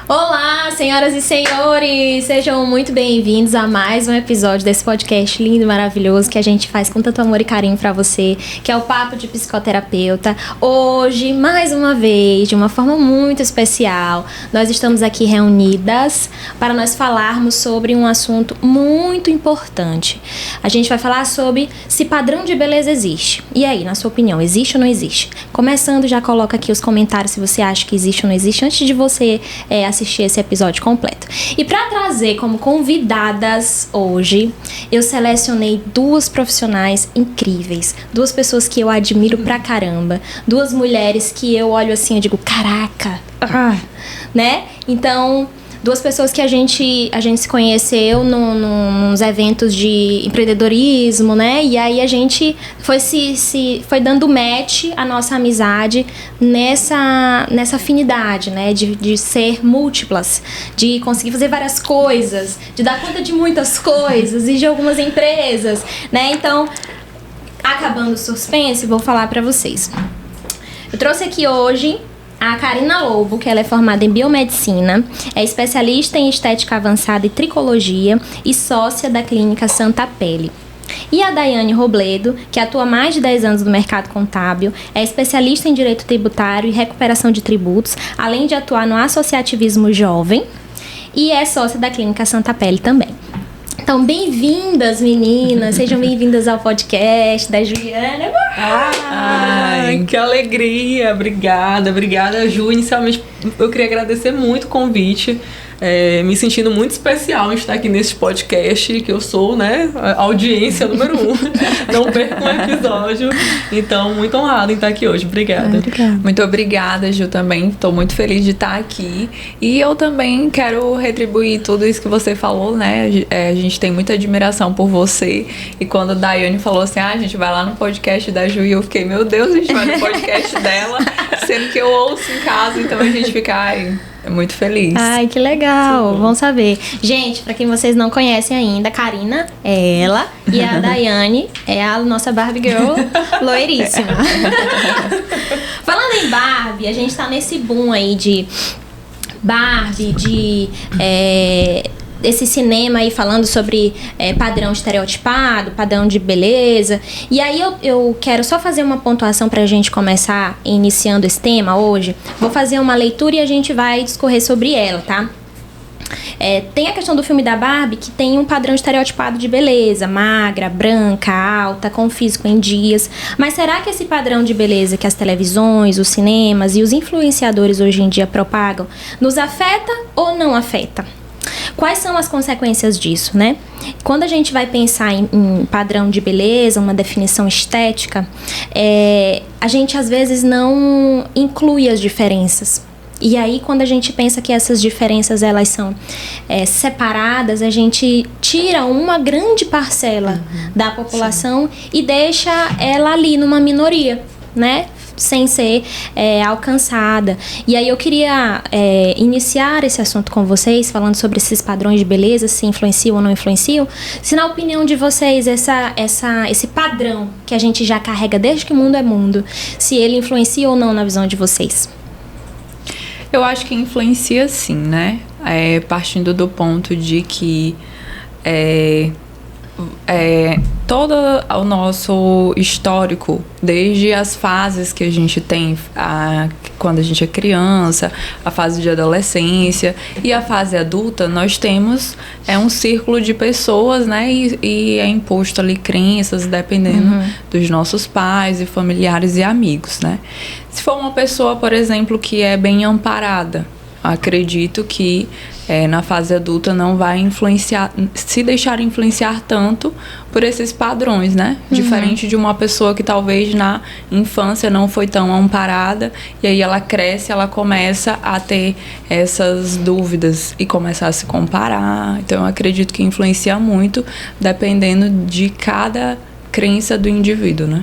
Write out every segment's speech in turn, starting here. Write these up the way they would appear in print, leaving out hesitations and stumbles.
Olá, senhoras e senhores! Sejam muito bem-vindos a mais um episódio desse podcast lindo e maravilhoso que a gente faz com tanto amor e carinho pra você, que é o Papo de Psicoterapeuta. Hoje, mais uma vez, de uma forma muito especial, nós estamos aqui reunidas para nós falarmos sobre um assunto muito importante. A gente vai falar sobre se padrão de beleza existe. E aí, na sua opinião, existe ou não existe? Começando, já coloca aqui os comentários se você acha que existe ou não existe, antes de você assistir esse episódio completo. E para trazer como convidadas hoje, eu selecionei duas profissionais incríveis, duas pessoas que eu admiro pra caramba, duas mulheres que eu olho assim e digo, caraca, né? Então, duas pessoas que a gente se conheceu nos eventos de empreendedorismo, né? E aí a gente foi dando match a nossa amizade nessa afinidade, né? De ser múltiplas, de conseguir fazer várias coisas, de dar conta de muitas coisas e de algumas empresas, né? Então, acabando o suspense, vou falar pra vocês. Eu trouxe aqui hoje a Karina Lobo, que ela é formada em biomedicina, é especialista em estética avançada e tricologia e sócia da clínica Santa Pele. E a Daiane Robledo, que atua há mais de 10 anos no mercado contábil, é especialista em direito tributário e recuperação de tributos, além de atuar no associativismo jovem, e é sócia da clínica Santa Pele também. Então, bem-vindas, meninas. Sejam bem-vindas ao podcast da Juliana. Ai, que alegria. Obrigada, Ju. Inicialmente, eu queria agradecer muito o convite. Me sentindo muito especial em estar aqui nesse podcast, que eu sou, né, a audiência número 1. Não perco um episódio. Então, muito honrada em estar aqui hoje. Obrigada. Muito obrigada, Ju, também. Estou muito feliz de estar aqui. E eu também quero retribuir tudo isso que você falou, né? A gente tem muita admiração por você. E quando a Daiane falou assim, a gente vai lá no podcast da Ju, e eu fiquei, meu Deus, a gente vai no podcast dela, sendo que eu ouço em casa, então a gente fica, muito feliz. Ai, que legal. Sim. Vamos saber. Gente, pra quem vocês não conhecem ainda, a Karina é ela e a Daiane é a nossa Barbie Girl loiríssima. Falando em Barbie, a gente tá nesse boom aí de Barbie, esse cinema aí falando sobre padrão estereotipado, padrão de beleza. E aí eu quero só fazer uma pontuação pra gente começar iniciando esse tema hoje. Vou fazer uma leitura e a gente vai discorrer sobre ela, tá? Tem a questão do filme da Barbie, que tem um padrão estereotipado de beleza, magra, branca, alta, com físico em dias. Mas será que esse padrão de beleza que as televisões, os cinemas e os influenciadores hoje em dia propagam nos afeta ou não afeta? Quais são as consequências disso, né? Quando a gente vai pensar em padrão de beleza, uma definição estética, a gente às vezes não inclui as diferenças. E aí, quando a gente pensa que essas diferenças elas são separadas, a gente tira uma grande parcela da população e deixa ela ali numa minoria, né? Sem ser alcançada. E aí eu queria iniciar esse assunto com vocês, falando sobre esses padrões de beleza, se influenciam ou não influenciam. Se na opinião de vocês, esse padrão que a gente já carrega desde que o mundo é mundo, se ele influencia ou não na visão de vocês? Eu acho que influencia sim, né? Partindo do ponto de que todo o nosso histórico, desde as fases que a gente tem quando a gente é criança, a fase de adolescência e a fase adulta, nós temos um círculo de pessoas, né? E é imposto ali crenças, dependendo dos nossos pais e familiares e amigos, né? Se for uma pessoa, por exemplo, que é bem amparada, acredito que na fase adulta não vai se deixar influenciar tanto por esses padrões, né? Diferente de uma pessoa que talvez na infância não foi tão amparada e aí ela cresce, ela começa a ter essas dúvidas e começar a se comparar. Então eu acredito que influencia muito dependendo de cada crença do indivíduo, né?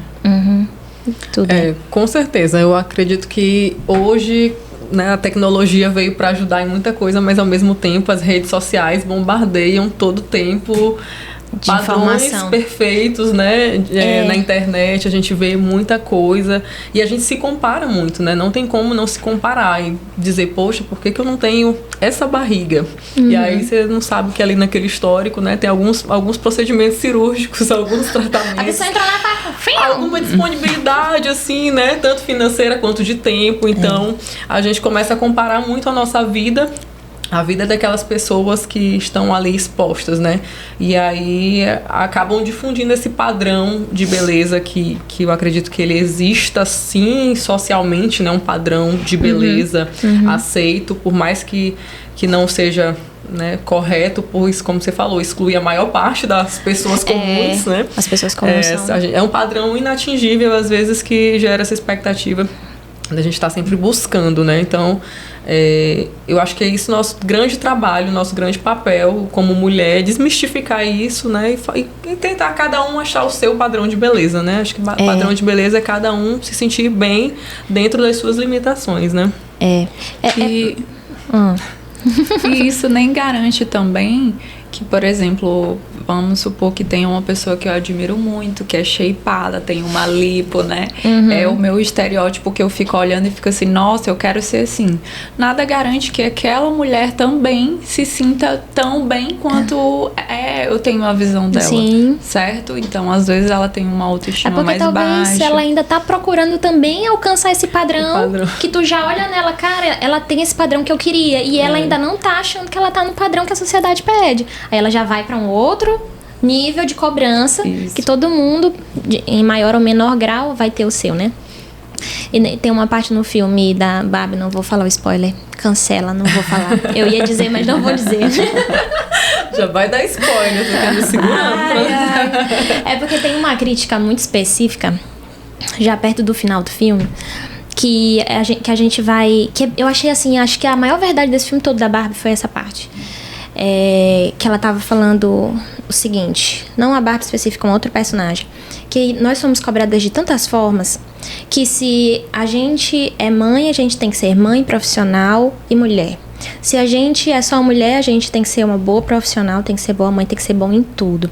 Tudo. Com certeza. Eu acredito que hoje, né, a tecnologia veio para ajudar em muita coisa, mas ao mesmo tempo as redes sociais bombardeiam todo o tempo padrões informação perfeitos, né? Na internet a gente vê muita coisa e a gente se compara muito, né? Não tem como não se comparar e dizer, poxa, por que eu não tenho essa barriga? E aí você não sabe que ali naquele histórico, né? Tem alguns procedimentos cirúrgicos, alguns tratamentos. A pessoa entra lá e fala, alguma disponibilidade, assim, né? Tanto financeira quanto de tempo. Então, a gente começa a comparar muito a nossa vida, a vida daquelas pessoas que estão ali expostas, né? E aí acabam difundindo esse padrão de beleza que eu acredito que ele exista, sim, socialmente, né? Um padrão de beleza aceito, por mais que não seja, né, correto, pois, como você falou, exclui a maior parte das pessoas comuns, né? As pessoas comuns é um padrão inatingível, às vezes, que gera essa expectativa da gente estar sempre buscando, né? Então, eu acho que é isso nosso grande trabalho, nosso grande papel como mulher, desmistificar isso, né? E tentar cada um achar o seu padrão de beleza, né? Acho que o padrão de beleza é cada um se sentir bem dentro das suas limitações, né? E isso nem garante também que, por exemplo, vamos supor que tem uma pessoa que eu admiro muito, que é shapeada, tem uma lipo, né? É o meu estereótipo que eu fico olhando e fico assim, nossa, eu quero ser assim. Nada garante que aquela mulher também se sinta tão bem quanto eu tenho a visão dela. Sim. Certo? Então, às vezes, ela tem uma autoestima mais talvez baixa. Ela ainda tá procurando também alcançar esse padrão, que tu já olha nela, cara, ela tem esse padrão que eu queria, e ela ainda não tá achando que ela tá no padrão que a sociedade pede. Aí ela já vai pra um outro nível de cobrança, que todo mundo, em maior ou menor grau, vai ter o seu, né? E tem uma parte no filme da Barbie, não vou falar o spoiler, cancela, não vou falar. Eu ia dizer, mas não vou dizer. Já vai dar spoiler, tô me segurando. É porque tem uma crítica muito específica, já perto do final do filme, que a gente vai... Que eu achei assim, acho que a maior verdade desse filme todo da Barbie foi essa parte. Que ela tava falando o seguinte, não a Barbie específica, um outro personagem, que nós somos cobradas de tantas formas que se a gente é mãe, a gente tem que ser mãe, profissional e mulher. Se a gente é só mulher, a gente tem que ser uma boa profissional, tem que ser boa mãe, tem que ser bom em tudo.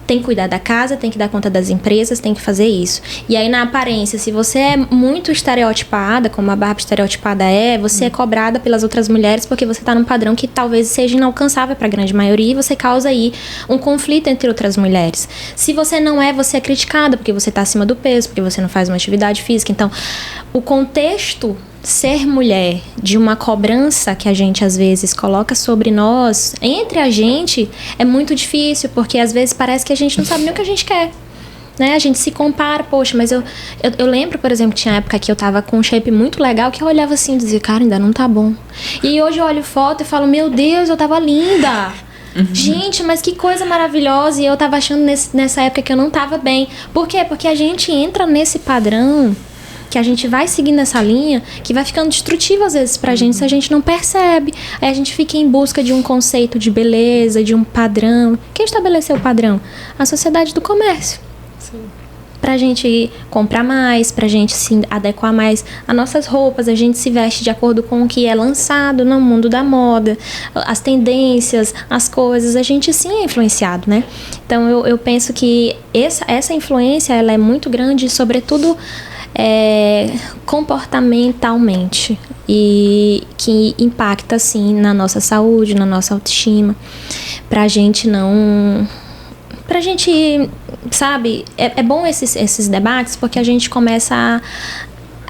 Tem que cuidar da casa, tem que dar conta das empresas, tem que fazer isso. E aí, na aparência, se você é muito estereotipada, como a Barbie estereotipada você é cobrada pelas outras mulheres porque você tá num padrão que talvez seja inalcançável pra grande maioria e você causa aí um conflito entre outras mulheres. Se você não é, você é criticada porque você tá acima do peso, porque você não faz uma atividade física. Então, o contexto ser mulher, de uma cobrança que a gente às vezes coloca sobre nós, entre a gente, é muito difícil, porque às vezes parece que a gente não sabe nem o que a gente quer, né? A gente se compara, poxa, mas eu lembro, por exemplo, que tinha época que eu tava com um shape muito legal, que eu olhava assim e dizia, cara, ainda não tá bom. E hoje eu olho foto e falo, meu Deus, eu tava linda. Gente, mas que coisa maravilhosa. E eu tava achando nessa época que eu não tava bem. Por quê? Porque a gente entra nesse padrão, que a gente vai seguindo essa linha, que vai ficando destrutivo às vezes pra gente, se a gente não percebe. Aí a gente fica em busca de um conceito de beleza, de um padrão. Quem estabeleceu o padrão? A sociedade do comércio. Sim. Pra gente comprar mais, pra gente se adequar mais às nossas roupas, a gente se veste de acordo com o que é lançado no mundo da moda, as tendências, as coisas, a gente sim é influenciado, né? Então eu penso que essa influência, ela é muito grande, sobretudo comportamentalmente, e que impacta sim na nossa saúde, na nossa autoestima, pra gente, sabe, é bom esses debates, porque a gente começa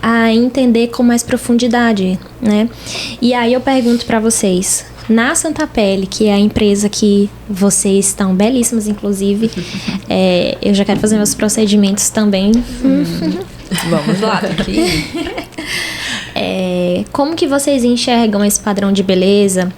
a entender com mais profundidade, né? E aí eu pergunto pra vocês, na Santa Pele, que é a empresa que vocês estão belíssimas, inclusive, eu já quero fazer meus procedimentos também. Vamos lá, aqui. Como que vocês enxergam esse padrão de beleza,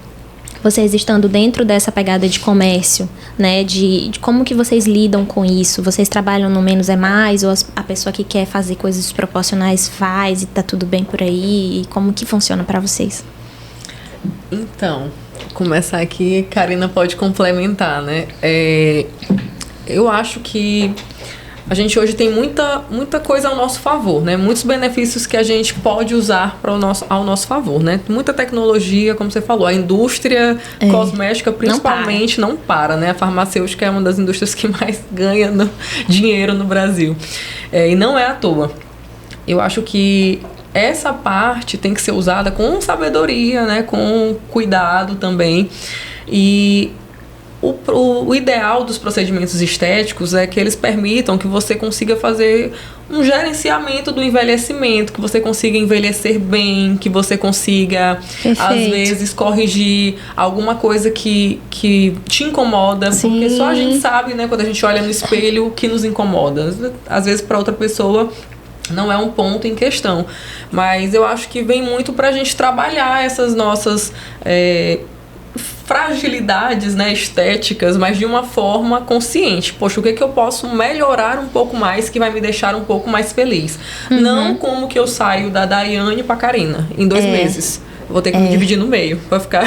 vocês estando dentro dessa pegada de comércio, né? De como que vocês lidam com isso? Vocês trabalham no menos é mais? Ou a pessoa que quer fazer coisas desproporcionais faz e tá tudo bem por aí? E como que funciona pra vocês? Então, começar aqui, Karina pode complementar, né? Eu acho que a gente hoje tem muita coisa ao nosso favor, né? Muitos benefícios que a gente pode usar ao nosso favor, né? Muita tecnologia, como você falou, a indústria cosmética principalmente não para, né? A farmacêutica é uma das indústrias que mais ganha dinheiro no Brasil. E não é à toa. Eu acho que essa parte tem que ser usada com sabedoria, né? Com cuidado também. E o ideal dos procedimentos estéticos é que eles permitam que você consiga fazer um gerenciamento do envelhecimento, que você consiga envelhecer bem, que você consiga, às vezes, corrigir alguma coisa que te incomoda. Sim. Porque só a gente sabe, né, quando a gente olha no espelho, o que nos incomoda. Às vezes, para outra pessoa, não é um ponto em questão. Mas eu acho que vem muito para a gente trabalhar essas nossas fragilidades, né, estéticas, mas de uma forma consciente. Poxa, o que eu posso melhorar um pouco mais que vai me deixar um pouco mais feliz? Não como que eu saio da Daiane pra Karina em 2 meses. Vou ter que me dividir no meio pra ficar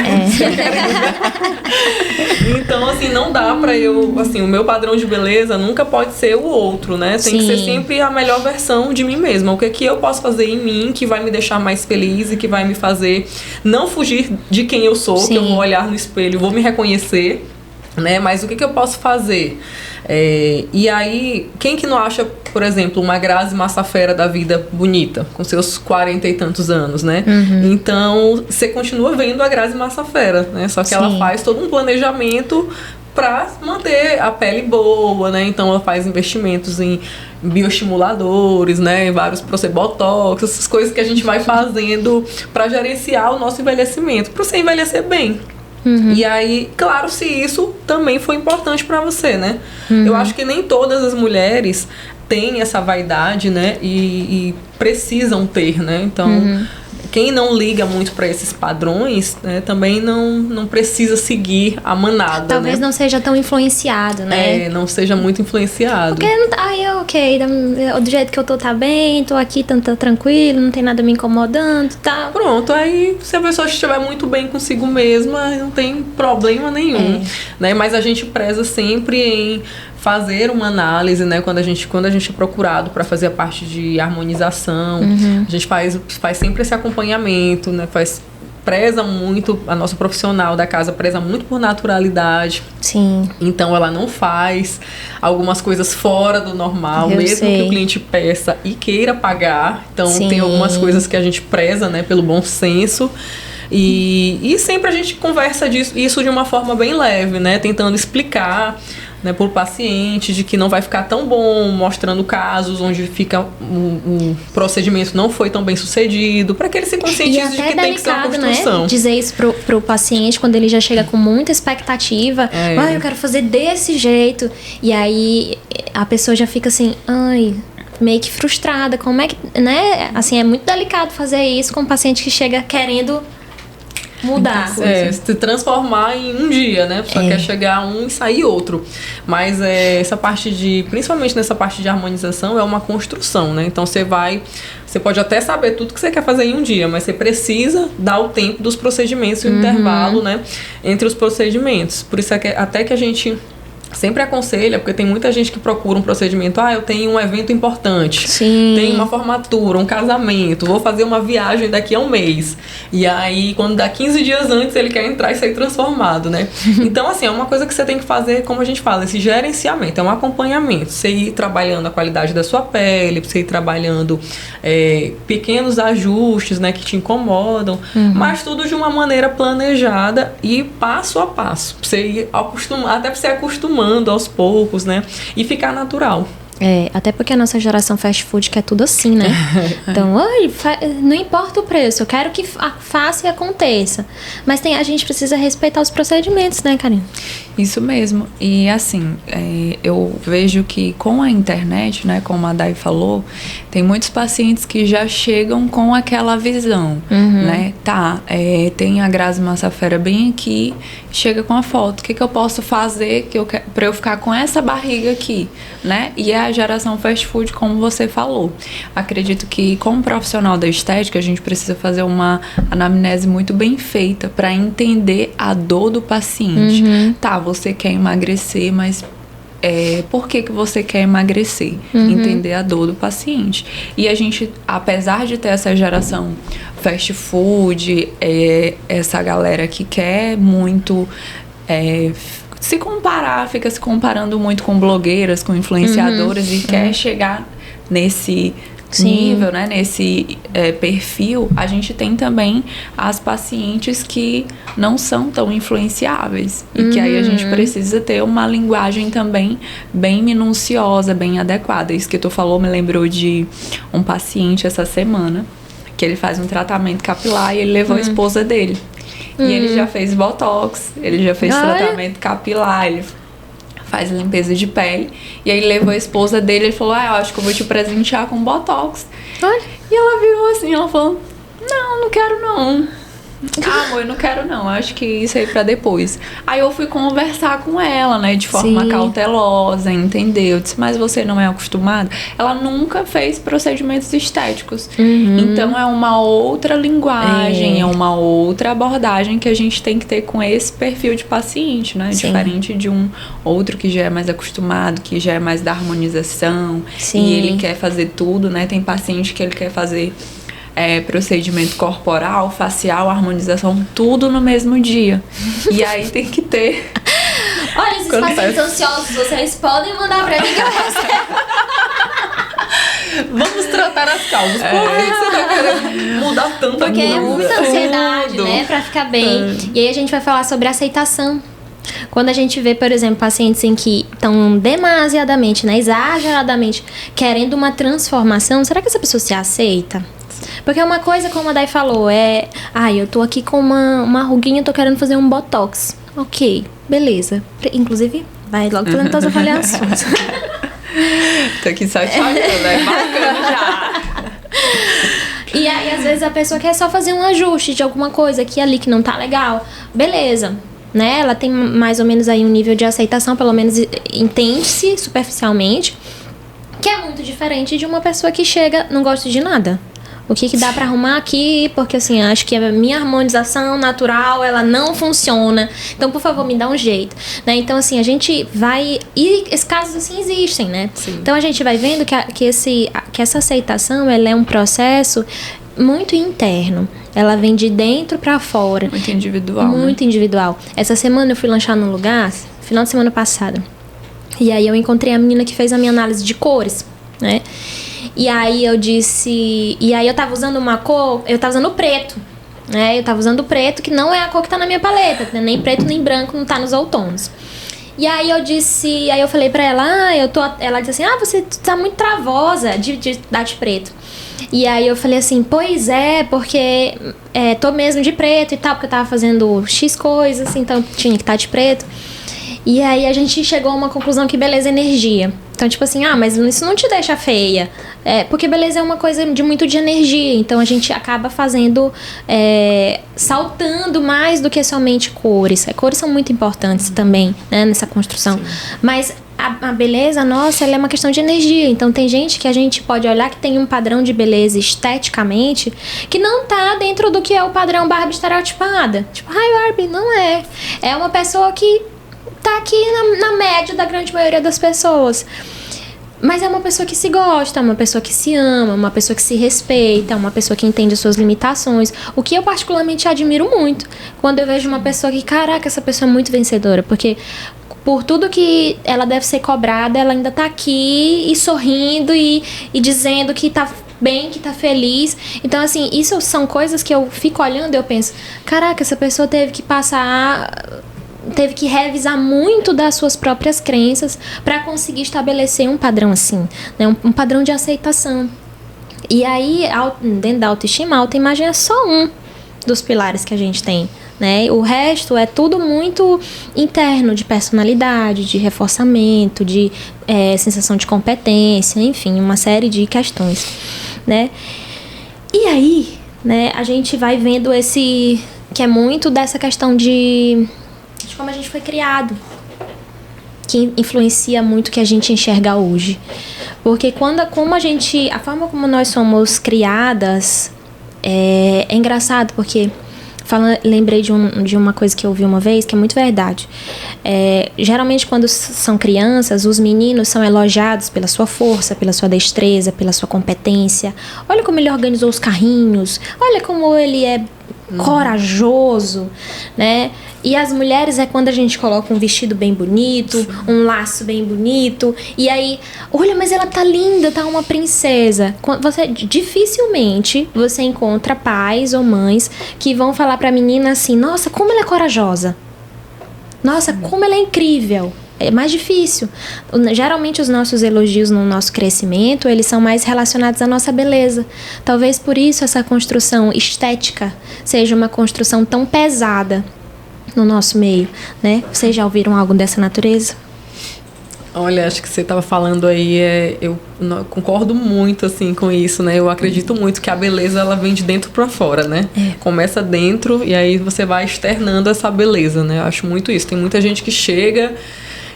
Então, assim, não dá pra eu... Assim, o meu padrão de beleza nunca pode ser o outro, né? Tem que ser sempre a melhor versão de mim mesma. O que eu posso fazer em mim que vai me deixar mais feliz e que vai me fazer não fugir de quem eu sou, que eu vou olhar no espelho, vou me reconhecer, né? Mas o que eu posso fazer? E aí, quem que não acha, por exemplo, uma Grazi Massafera da vida bonita, com seus 40 e tantos anos, né? Então, você continua vendo a Grazi Massafera, né? Só que ela faz todo um planejamento para manter a pele boa, né? Então, ela faz investimentos em bioestimuladores, né? Vários botox, essas coisas que a gente vai fazendo para gerenciar o nosso envelhecimento, para você envelhecer bem. E aí, claro, se isso também foi importante pra você, né? Eu acho que nem todas as mulheres têm essa vaidade, né? E precisam ter, né? Então, quem não liga muito pra esses padrões, né? Também não precisa seguir a manada, talvez não seja tão influenciado, né? Não seja muito influenciado. Porque não tá, do jeito que eu tô, tá bem, tô aqui, tá tranquilo, não tem nada me incomodando, tá? Pronto, aí se a pessoa estiver muito bem consigo mesma, não tem problema nenhum, né? Mas a gente preza sempre em fazer uma análise, né? Quando a gente é procurado para fazer a parte de harmonização, a gente faz sempre esse acompanhamento, né? Preza muito, a nossa profissional da casa preza muito por naturalidade. Sim. Então, ela não faz algumas coisas fora do normal, mesmo que o cliente peça e queira pagar. Então, tem algumas coisas que a gente preza, né, pelo bom senso. E sempre a gente conversa isso de uma forma bem leve, né? Tentando explicar, né, por paciente, de que não vai ficar tão bom, mostrando casos onde fica o procedimento não foi tão bem sucedido, para que ele se conscientize de que tem que ser uma construção. Né? Dizer isso pro paciente quando ele já chega com muita expectativa, eu quero fazer desse jeito, e aí a pessoa já fica assim, meio que frustrada, como é que, né? Assim, é muito delicado fazer isso com um paciente que chega querendo mudar. Se transformar em um dia, né? A pessoa quer chegar a um e sair outro. Mas essa parte principalmente nessa parte de harmonização, é uma construção, né? Então você pode até saber tudo que você quer fazer em um dia, mas você precisa dar o tempo dos procedimentos e o intervalo, né? Entre os procedimentos. Por isso até que a gente sempre aconselha, porque tem muita gente que procura um procedimento, eu tenho um evento importante, tenho uma formatura, um casamento, vou fazer uma viagem daqui a um mês, e aí quando dá 15 dias antes ele quer entrar e sair transformado, né? Então, assim, é uma coisa que você tem que fazer, como a gente fala, esse gerenciamento, é um acompanhamento, você ir trabalhando a qualidade da sua pele, você ir trabalhando pequenos ajustes, né, que te incomodam, mas tudo de uma maneira planejada e passo a passo, pra você ir até pra você acostumando aos poucos, né? E ficar natural. Até porque a nossa geração fast food quer tudo assim, né? Então, não importa o preço, eu quero que faça e aconteça. Mas a gente precisa respeitar os procedimentos, né, Karina? Isso mesmo. E assim, eu vejo que com a internet, né, como a Dai falou, tem muitos pacientes que já chegam com aquela visão, né? Tem a Grazi Massafera bem aqui, chega com a foto. O que eu posso fazer pra eu ficar com essa barriga aqui, né? E a geração fast food, como você falou. Acredito que, como profissional da estética, a gente precisa fazer uma anamnese muito bem feita para entender a dor do paciente. Você quer emagrecer, mas por que você quer emagrecer, entender a dor do paciente. E a gente, apesar de ter essa geração fast food, essa galera que quer muito se comparar, fica se comparando muito com blogueiras, com influenciadoras e quer chegar nesse nível, né, nesse perfil, a gente tem também as pacientes que não são tão influenciáveis e que aí a gente precisa ter uma linguagem também bem minuciosa, bem adequada. Isso que tu falou me lembrou de um paciente essa semana, que ele faz um tratamento capilar e ele levou a esposa dele. E ele já fez botox, ele já fez tratamento capilar, ele faz limpeza de pele. E aí ele levou a esposa dele e falou, eu acho que eu vou te presentear com botox. E ela virou assim, ela falou, não quero não. Amor, eu não quero não, acho que isso aí pra depois. Aí eu fui conversar com ela, né, de forma cautelosa, entendeu? Eu disse, mas você não é acostumada? Ela nunca fez procedimentos estéticos. Então é uma outra linguagem, é uma outra abordagem que a gente tem que ter com esse perfil de paciente, né? Diferente de um outro que já é mais acostumado, que já é mais da harmonização. E ele quer fazer tudo, né? Tem paciente que ele quer fazer procedimento corporal, facial, harmonização, tudo no mesmo dia. E aí tem que ter... Olha, esses pacientes ansiosos, vocês podem mandar pra mim que eu recebo. Vamos tratar as causas. Por que você tá querendo mudar tanta Porque é muita ansiedade, tudo, né? Pra ficar bem. E aí a gente vai falar sobre aceitação. Quando a gente vê, por exemplo, pacientes em que estão demasiadamente, né, exageradamente querendo uma transformação, será que essa pessoa se aceita? Porque uma coisa, como a Day falou, eu tô aqui com uma ruguinha, tô querendo fazer um botox. Ok, beleza. Inclusive, vai logo fazendo todas as avaliações. Tô aqui só te olhando, né? Marcando já. E aí, às vezes, a pessoa quer só fazer um ajuste de alguma coisa aqui e ali que não tá legal. Beleza. Né? Ela tem mais ou menos aí um nível de aceitação, pelo menos entende-se superficialmente, que é muito diferente de uma pessoa que chega, não gosta de nada. O que dá pra arrumar aqui, porque assim, acho que a minha harmonização natural, ela não funciona. Então, por favor, me dá um jeito, né? Então, assim, a gente vai... E esses casos, assim, existem, né? Sim. Então, a gente vai vendo que essa aceitação, ela é um processo muito interno. Ela vem de dentro pra fora. Muito individual, Muito individual. Essa semana eu fui lanchar num lugar, final de semana passada. E aí eu encontrei a menina que fez a minha análise de cores, né? E aí eu disse... E aí eu tava usando uma cor... Eu tava usando preto, né? Eu tava usando preto, que não é a cor que tá na minha paleta, né? Nem preto, nem branco, não tá nos outonos. E aí eu disse... Aí eu falei pra ela... Ela disse assim... você tá muito travosa de dar de preto. E aí eu falei assim... Pois é, porque... tô mesmo de preto e tal, porque eu tava fazendo X coisas, então tinha que estar de preto. E aí a gente chegou a uma conclusão que beleza é energia. Então, tipo assim, mas isso não te deixa feia. Porque beleza é uma coisa muito de energia. Então, a gente acaba fazendo... saltando mais do que somente cores. Cores são muito importantes também, né, nessa construção. Sim. Mas a beleza nossa, ela é uma questão de energia. Então, tem gente que a gente pode olhar que tem um padrão de beleza esteticamente que não tá dentro do que é o padrão Barbie estereotipada. Tipo, Barbie, não é. É uma pessoa que tá aqui na média da grande maioria das pessoas. Mas é uma pessoa que se gosta, uma pessoa que se ama, uma pessoa que se respeita, uma pessoa que entende as suas limitações. O que eu particularmente admiro muito quando eu vejo uma pessoa que, caraca, essa pessoa é muito vencedora. Porque por tudo que ela deve ser cobrada, ela ainda tá aqui e sorrindo e dizendo que tá bem, que tá feliz. Então, assim, isso são coisas que eu fico olhando e eu penso, caraca, essa pessoa teve que revisar muito das suas próprias crenças para conseguir estabelecer um padrão assim, né? Um padrão de aceitação. E aí, dentro da autoestima, a autoimagem é só um dos pilares que a gente tem, né? O resto é tudo muito interno, de personalidade, de reforçamento, de sensação de competência, enfim, uma série de questões, né? E aí, né, a gente vai vendo que é muito dessa questão de como a gente foi criado, que influencia muito o que a gente enxerga hoje. Porque a forma como nós somos criadas é engraçado, porque Lembrei de uma coisa que eu ouvi uma vez, que é muito verdade. Geralmente, quando são crianças, os meninos são elogiados pela sua força, pela sua destreza, pela sua competência. Olha como ele organizou os carrinhos, olha como ele é corajoso, né? E as mulheres é quando a gente coloca um vestido bem bonito, sim, um laço bem bonito, e aí, olha, mas ela tá linda, tá uma princesa. Dificilmente você encontra pais ou mães que vão falar pra menina assim, nossa, como ela é corajosa. Nossa, como ela é incrível. É mais difícil. Geralmente os nossos elogios no nosso crescimento, eles são mais relacionados à nossa beleza. Talvez por isso essa construção estética seja uma construção tão pesada no nosso meio, né? Vocês já ouviram algo dessa natureza? Olha, acho que você estava falando aí, eu concordo muito assim com isso, né? Eu acredito muito que a beleza ela vem de dentro para fora, né? Começa dentro e aí você vai externando essa beleza, né? Eu acho muito isso. Tem muita gente que chega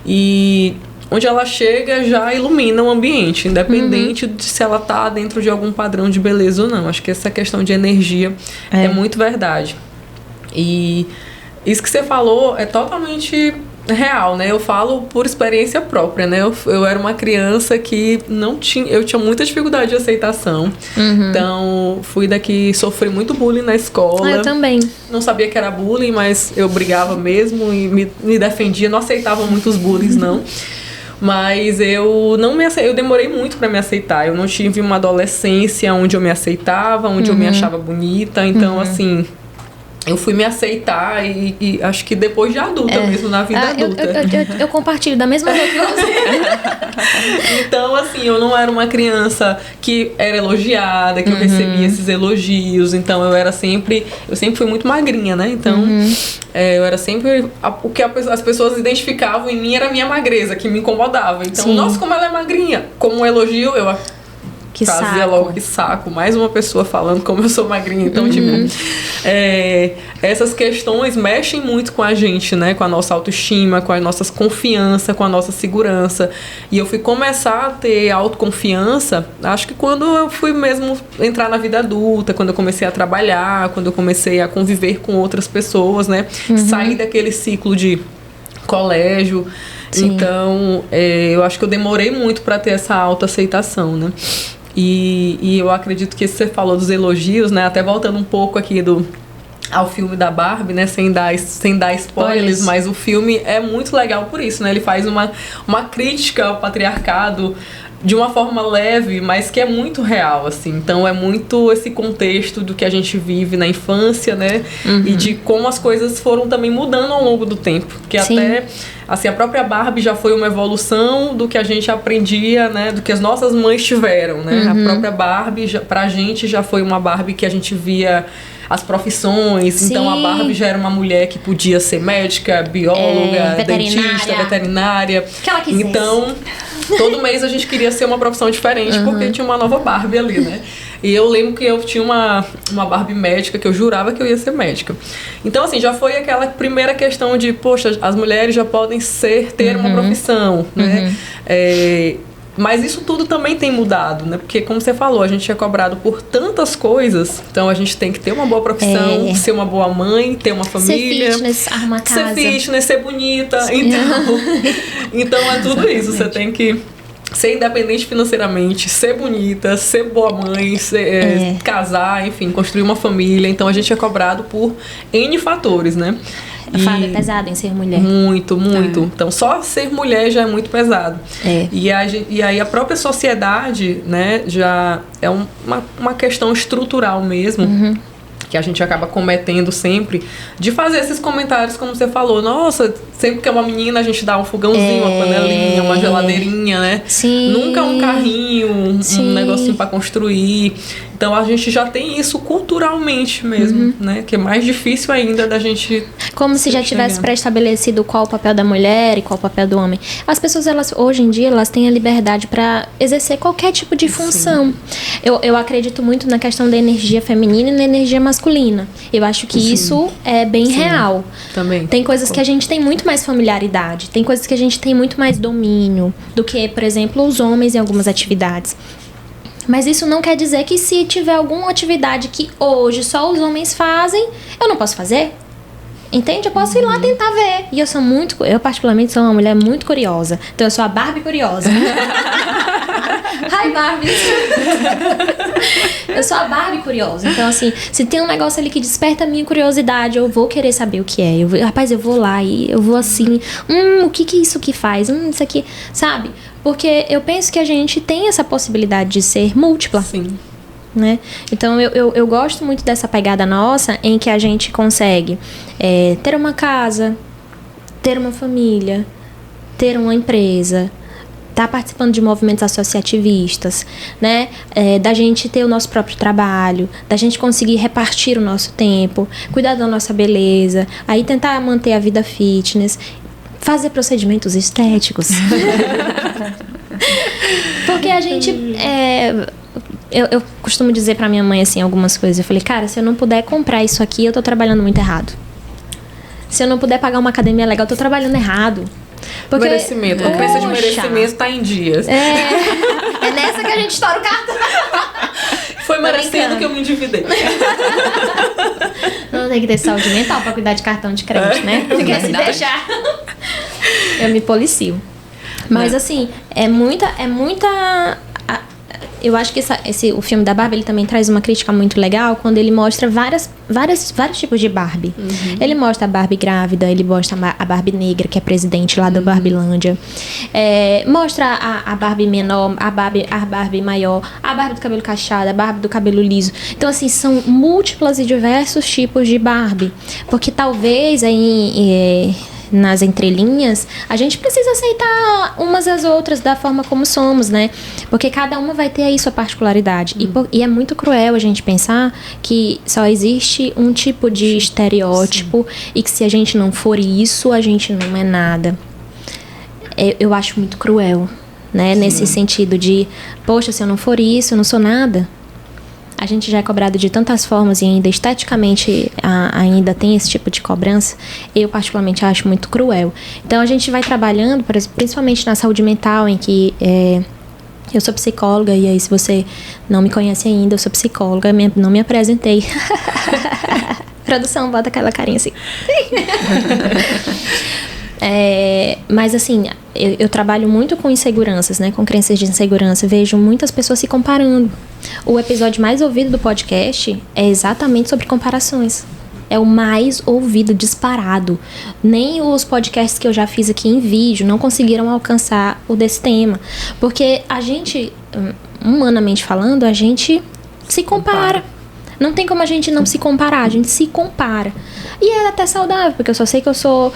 e onde ela chega já ilumina o ambiente, independente de se ela tá dentro de algum padrão de beleza ou não. Acho que essa questão de energia é muito verdade. E isso que você falou é totalmente real, né? Eu falo por experiência própria, né? Eu era uma criança que eu tinha muita dificuldade de aceitação. Então, sofri muito bullying na escola. Eu também. Não sabia que era bullying, mas eu brigava mesmo e me defendia. Não aceitava muitos bullies, não. Mas eu demorei muito para me aceitar. Eu não tive uma adolescência onde eu me aceitava, onde eu me achava bonita. Então, assim, eu fui me aceitar e acho que depois de adulta mesmo, na vida adulta. Eu compartilho da mesma coisa que você. Então, assim, eu não era uma criança que era elogiada, que eu recebia esses elogios. Então, eu sempre fui muito magrinha, né? Então, eu era sempre... O que as pessoas identificavam em mim era a minha magreza, que me incomodava. Então, nossa, como ela é magrinha. Como um elogio, eu... Que fazia saco. logo, que saco. Mais uma pessoa falando como eu sou magrinha. Então, tipo, essas questões mexem muito com a gente, né? Com a nossa autoestima, com a nossa confiança, com a nossa segurança. E eu fui começar a ter autoconfiança, acho que quando eu fui mesmo entrar na vida adulta, quando eu comecei a trabalhar, quando eu comecei a conviver com outras pessoas, né? Sair daquele ciclo de colégio. Sim. Então, eu acho que eu demorei muito para ter essa autoaceitação, né? E eu acredito que você falou dos elogios, né? Até voltando um pouco aqui ao filme da Barbie, né? Sem dar spoilers, mas o filme é muito legal por isso, né? Ele faz uma crítica ao patriarcado de uma forma leve, mas que é muito real, assim. Então, é muito esse contexto do que a gente vive na infância, né? E de como as coisas foram também mudando ao longo do tempo. Porque até, assim, a própria Barbie já foi uma evolução do que a gente aprendia, né? Do que as nossas mães tiveram, né? A própria Barbie, pra gente, já foi uma Barbie que a gente via as profissões. Sim. Então, a Barbie já era uma mulher que podia ser médica, bióloga, dentista, veterinária. Que ela quisesse. Então, todo mês a gente queria ser uma profissão diferente, porque tinha uma nova Barbie ali, né? E eu lembro que eu tinha uma Barbie médica, que eu jurava que eu ia ser médica. Então, assim, já foi aquela primeira questão de, poxa, as mulheres já podem ter uma profissão, né? Mas isso tudo também tem mudado, né? Porque, como você falou, a gente é cobrado por tantas coisas. Então, a gente tem que ter uma boa profissão, ser uma boa mãe, ter uma família. Ser fitness, arrumar casa. Ser fitness, ser bonita. Então é tudo isso. Você tem que ser independente financeiramente, ser bonita, ser boa mãe, casar, enfim, construir uma família. Então, a gente é cobrado por N fatores, né? A farda é pesada em ser mulher. Muito, muito. Então, só ser mulher já é muito pesado. E aí a própria sociedade, né, já é uma questão estrutural mesmo, que a gente acaba cometendo sempre, de fazer esses comentários, como você falou. Nossa, sempre que é uma menina, a gente dá um fogãozinho, uma panelinha, uma geladeirinha, né? Sim. Nunca um carrinho, um negocinho pra construir. Então, a gente já tem isso culturalmente mesmo, né? Que é mais difícil ainda da gente... Como se já tivesse pré-estabelecido qual o papel da mulher e qual o papel do homem. As pessoas, hoje em dia, elas têm a liberdade para exercer qualquer tipo de função. Eu acredito muito na questão da energia feminina e na energia masculina. Eu acho que isso é bem real. Também. Tem coisas que a gente tem muito mais familiaridade. Tem coisas que a gente tem muito mais domínio do que, por exemplo, os homens em algumas atividades. Mas isso não quer dizer que se tiver alguma atividade que hoje só os homens fazem, eu não posso fazer. Entende? Eu posso ir lá tentar ver. E eu particularmente sou uma mulher muito curiosa. Então eu sou a Barbie curiosa. Hi, Barbie! Eu sou a Barbie curiosa. Então, assim, se tem um negócio ali que desperta a minha curiosidade, eu vou querer saber o que é. Eu vou lá e eu vou assim, o que é isso que faz? Isso aqui, sabe? Porque eu penso que a gente tem essa possibilidade de ser múltipla. Sim. Né? Então eu gosto muito dessa pegada nossa em que a gente consegue ter uma casa, ter uma família, ter uma empresa, estar participando de movimentos associativistas, né? Da gente ter o nosso próprio trabalho, da gente conseguir repartir o nosso tempo, cuidar da nossa beleza, aí tentar manter a vida fitness, fazer procedimentos estéticos. Porque a gente eu costumo dizer pra minha mãe, assim, algumas coisas. Eu falei, cara, se eu não puder comprar isso aqui, eu tô trabalhando muito errado. Se eu não puder pagar uma academia legal, eu tô trabalhando errado. Porque, merecimento. A crença de merecimento tá em dias. É nessa que a gente estoura o cartão. Foi merecendo que eu me endividei. Não tem que ter saúde mental pra cuidar de cartão de crédito, né? Porque se deixar, eu me policio. Mas, assim, é muita... Eu acho que o filme da Barbie, ele também traz uma crítica muito legal quando ele mostra vários tipos de Barbie. Uhum. Ele mostra a Barbie grávida, ele mostra a Barbie negra, que é presidente lá da Barbilândia. Mostra a Barbie menor, a Barbie maior, a Barbie do cabelo cacheado, a Barbie do cabelo liso. Então, assim, são múltiplas e diversos tipos de Barbie. Porque talvez aí... nas entrelinhas, a gente precisa aceitar umas às outras da forma como somos, né? Porque cada uma vai ter aí sua particularidade. E é muito cruel a gente pensar que só existe um tipo de estereótipo. Sim. E que se a gente não for isso, a gente não é nada. Eu acho muito cruel, né? Sim. Nesse sentido de, poxa, se eu não for isso, eu não sou nada. A gente já é cobrado de tantas formas e ainda esteticamente ainda tem esse tipo de cobrança. Eu particularmente acho muito cruel. Então a gente vai trabalhando, principalmente na saúde mental, em que eu sou psicóloga, e aí se você não me conhece ainda, eu sou psicóloga, não me apresentei. Produção, bota aquela carinha assim. Mas assim, eu trabalho muito com inseguranças, né? Com crenças de insegurança. Vejo muitas pessoas se comparando. O episódio mais ouvido do podcast é exatamente sobre comparações. É o mais ouvido, disparado. Nem os podcasts que eu já fiz aqui em vídeo não conseguiram alcançar o desse tema. Porque a gente, humanamente falando, a gente se compara. Não tem como a gente não se comparar, a gente se compara. E é até saudável, porque eu só sei que eu sou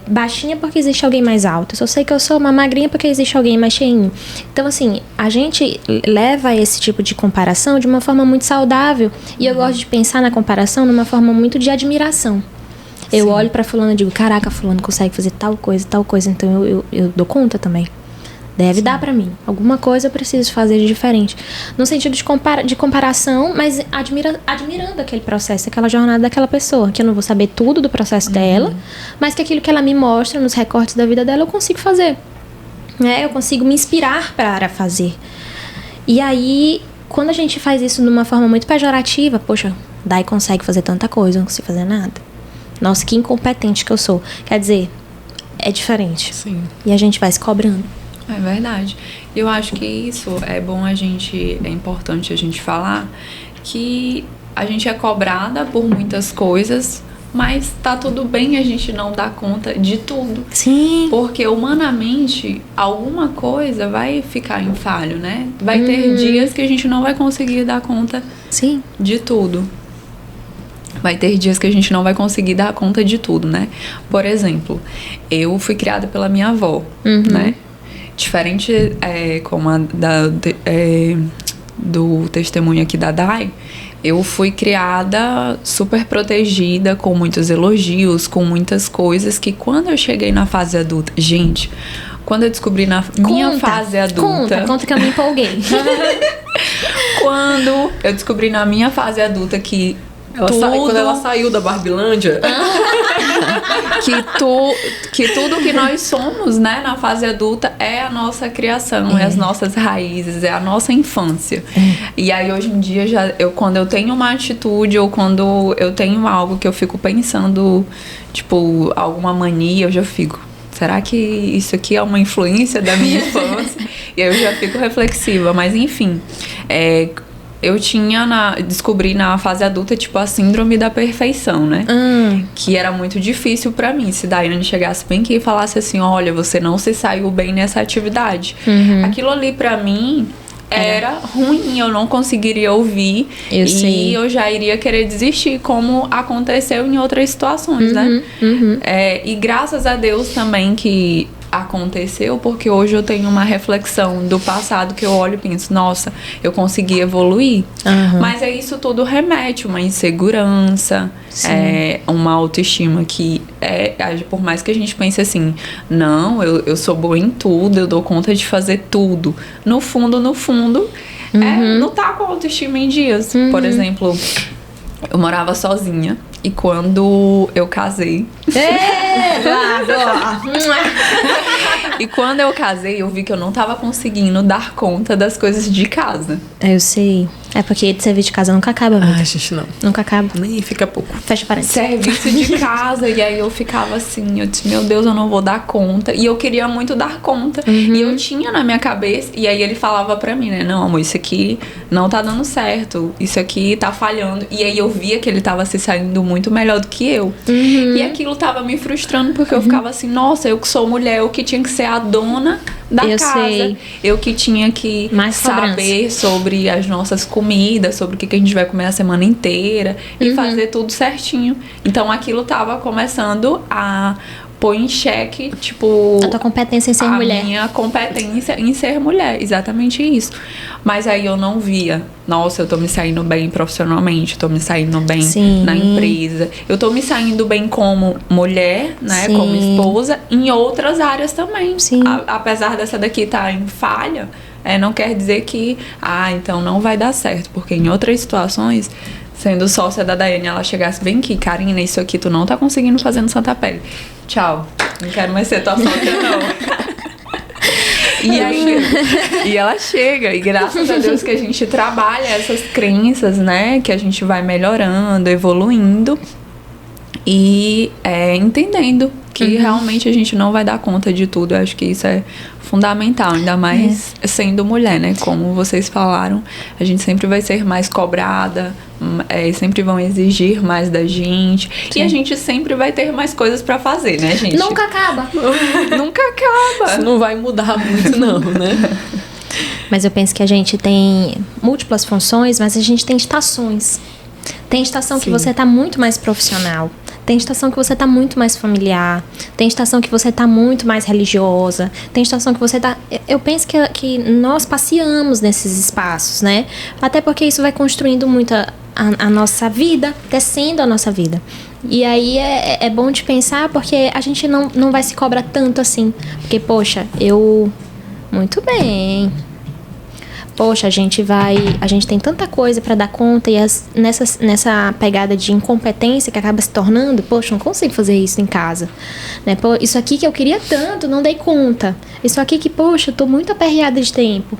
baixinha porque existe alguém mais alto. Eu só sei que eu sou uma magrinha porque existe alguém mais cheinho. Então, assim, a gente leva esse tipo de comparação de uma forma muito saudável. E eu gosto de pensar na comparação numa forma muito de admiração. Eu Sim. olho pra fulano e digo, caraca, fulano consegue fazer tal coisa, então eu dou conta também. Deve Sim. dar pra mim. Alguma coisa eu preciso fazer de diferente. No sentido de comparação, mas admirando aquele processo, aquela jornada daquela pessoa. Que eu não vou saber tudo do processo dela, mas que aquilo que ela me mostra nos recortes da vida dela, eu consigo fazer. Eu consigo me inspirar para fazer. E aí, quando a gente faz isso de uma forma muito pejorativa, poxa, Dai consegue fazer tanta coisa, eu não consigo fazer nada. Nossa, que incompetente que eu sou. Quer dizer, é diferente. Sim. E a gente vai se cobrando. É verdade. Eu acho que isso é importante a gente falar, que a gente é cobrada por muitas coisas, mas tá tudo bem a gente não dar conta de tudo. Sim. Porque humanamente, alguma coisa vai ficar em falho, né? Vai ter dias que a gente não vai conseguir dar conta Sim. de tudo. Vai ter dias que a gente não vai conseguir dar conta de tudo, né? Por exemplo, eu fui criada pela minha avó, né? Diferente como do testemunho aqui da Dai, eu fui criada super protegida, com muitos elogios, com muitas coisas que quando eu cheguei na fase adulta... Gente, quando eu descobri na minha fase adulta... Conta que eu me empolguei. Quando eu descobri na minha fase adulta que quando ela saiu da Barbilândia... que tudo que nós somos, né, na fase adulta é a nossa criação, é as nossas raízes, é a nossa infância. E aí hoje em dia quando eu tenho uma atitude ou quando eu tenho algo que eu fico pensando, tipo, alguma mania, eu já fico, será que isso aqui é uma influência da minha infância? E aí eu já fico reflexiva, mas enfim, eu descobri na fase adulta, tipo, a síndrome da perfeição, né? Que era muito difícil pra mim. Se Daiane chegasse bem aqui e falasse assim, olha, você não se saiu bem nessa atividade. Aquilo ali pra mim era ruim, eu não conseguiria ouvir. Eu já iria querer desistir, como aconteceu em outras situações, né? E graças a Deus também que aconteceu, porque hoje eu tenho uma reflexão do passado que eu olho e penso, nossa, eu consegui evoluir. Mas isso tudo remete uma insegurança, uma autoestima que por mais que a gente pense assim, não, eu sou boa em tudo, eu dou conta de fazer tudo. No fundo, não tá com a autoestima em dias. Por exemplo, eu morava sozinha e quando eu casei... E quando eu casei, eu vi que eu não tava conseguindo dar conta das coisas de casa. Eu sei. É porque serviço de casa nunca acaba, amiga. Gente, não. Nunca acaba. Nem fica pouco. Fecha parênteses. Serviço de casa. E aí eu ficava assim, eu disse, meu Deus, eu não vou dar conta. E eu queria muito dar conta. E eu tinha na minha cabeça. E aí ele falava pra mim, né? Não, amor, isso aqui não tá dando certo. Isso aqui tá falhando. E aí eu via que ele tava se saindo muito melhor do que eu. E aquilo tava me frustrando, porque eu ficava assim, nossa, eu que sou mulher, eu que tinha que ser a dona da casa. Sei. Eu que tinha que saber sobre as nossas comidas, sobre o que a gente vai comer a semana inteira e fazer tudo certinho. Então aquilo tava começando a pôr em xeque, tipo... A tua competência em ser mulher. A minha competência em ser mulher, exatamente isso. Mas aí eu não via, nossa, eu tô me saindo bem profissionalmente, tô me saindo bem na empresa, eu tô me saindo bem como mulher, né, como esposa, em outras áreas também. Apesar dessa daqui estar em falha, não quer dizer que, então não vai dar certo, porque em outras situações... Sendo sócia da Daiane, ela chegasse bem aqui, Karina, isso aqui tu não tá conseguindo fazer no Santa Pele. Tchau. Não quero mais ser tua sócia, não. E ela chega. E graças a Deus que a gente trabalha essas crenças, né? Que a gente vai melhorando, evoluindo. E entendendo que realmente a gente não vai dar conta de tudo. Eu acho que isso é fundamental, ainda mais sendo mulher, né? Como vocês falaram, a gente sempre vai ser mais cobrada, sempre vão exigir mais da gente. E a gente sempre vai ter mais coisas pra fazer, né, gente? Nunca acaba. Nunca acaba. Isso não vai mudar muito, não, né? Mas eu penso que a gente tem múltiplas funções, mas a gente tem estações. Tem estação que você tá muito mais profissional. Tem estação que você tá muito mais familiar. Tem estação que você tá muito mais religiosa. Tem estação que você tá... Eu penso que nós passeamos nesses espaços, né? Até porque isso vai construindo muito a nossa vida, tecendo a nossa vida. E aí é bom de pensar, porque a gente não vai se cobrar tanto assim. Porque, poxa, muito bem... Poxa, a gente tem tanta coisa para dar conta, e nessa pegada de incompetência que acaba se tornando, poxa, não consigo fazer isso em casa, né? Pô, isso aqui que eu queria tanto, não dei conta. Isso aqui que, poxa, eu tô muito aperreada de tempo.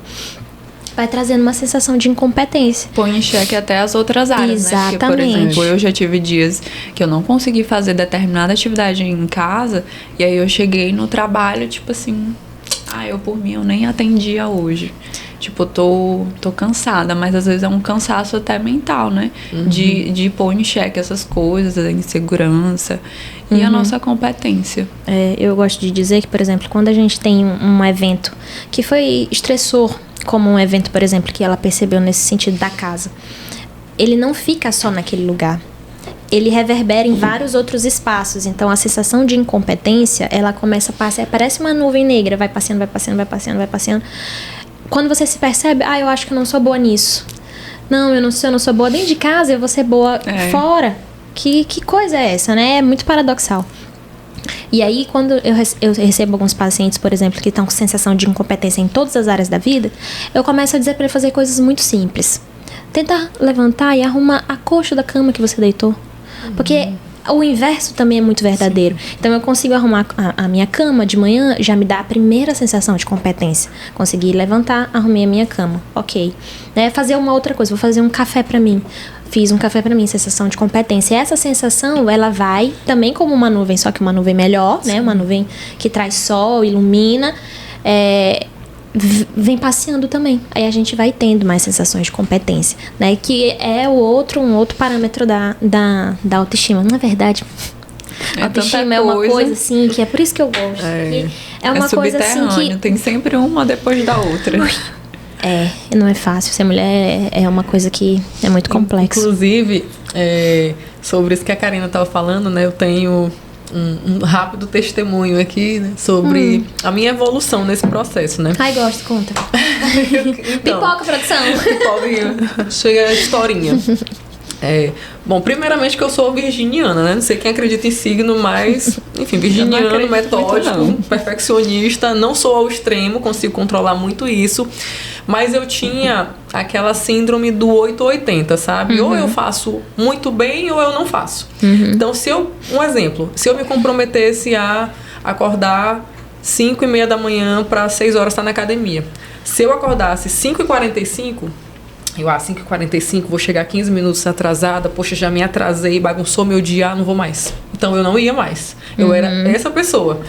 Vai trazendo uma sensação de incompetência. Põe em xeque até as outras áreas, né? Porque, por exemplo, eu já tive dias que eu não consegui fazer determinada atividade em casa, e aí eu cheguei no trabalho, tipo assim, por mim, eu nem atendia hoje. Tipo, tô cansada, mas às vezes é um cansaço até mental, né? De pôr em xeque essas coisas, a insegurança e a nossa competência. Eu gosto de dizer que, por exemplo, quando a gente tem um evento que foi estressor, como um evento, por exemplo, que ela percebeu nesse sentido da casa, ele não fica só naquele lugar. Ele reverbera em vários outros espaços. Então, a sensação de incompetência, ela começa a passar, parece uma nuvem negra, vai passeando, vai passeando, vai passeando, vai passeando. Quando você se percebe, eu acho que eu não sou boa nisso. Não, eu não sou boa dentro de casa, eu vou ser boa fora. Que coisa é essa, né? É muito paradoxal. E aí, quando eu recebo alguns pacientes, por exemplo, que estão com sensação de incompetência em todas as áreas da vida, eu começo a dizer para ele fazer coisas muito simples. Tenta levantar e arrumar a coxa da cama que você deitou. Porque o inverso também é muito verdadeiro. Sim. Então eu consigo arrumar a minha cama de manhã, já me dá a primeira sensação de competência. Consegui levantar, arrumei a minha cama, ok. Né? Fazer uma outra coisa, vou fazer um café pra mim. Fiz um café pra mim, sensação de competência. E essa sensação, ela vai também como uma nuvem, só que uma nuvem melhor, né? Uma nuvem que traz sol, ilumina, vem passeando também. Aí a gente vai tendo mais sensações de competência, né? Que é um outro parâmetro da autoestima. Na verdade, autoestima é uma coisa assim, que é por isso que eu gosto. É uma coisa assim que... tem sempre uma depois da outra. Não é fácil. Ser mulher é uma coisa que é muito complexa. Inclusive, sobre isso que a Karina estava falando, né? Eu tenho um rápido testemunho aqui, né, sobre a minha evolução nesse processo, né? Ai, gosto, conta. Então, pipoca, produção. Pipoca, chega a historinha. Bom, primeiramente que eu sou virginiana, né? Não sei quem acredita em signo, mas... Enfim, virginiano, metódico, perfeccionista. Não sou ao extremo, consigo controlar muito isso. Mas eu tinha aquela síndrome do 880, sabe? Ou eu faço muito bem ou eu não faço. Então, um exemplo. Se eu me comprometesse a acordar 5h30 da manhã para 6 horas estar na academia. Se eu acordasse 5h45... 5h45, vou chegar 15 minutos atrasada, poxa, já me atrasei, bagunçou meu dia, não vou mais. Então eu não ia mais. Eu era essa pessoa.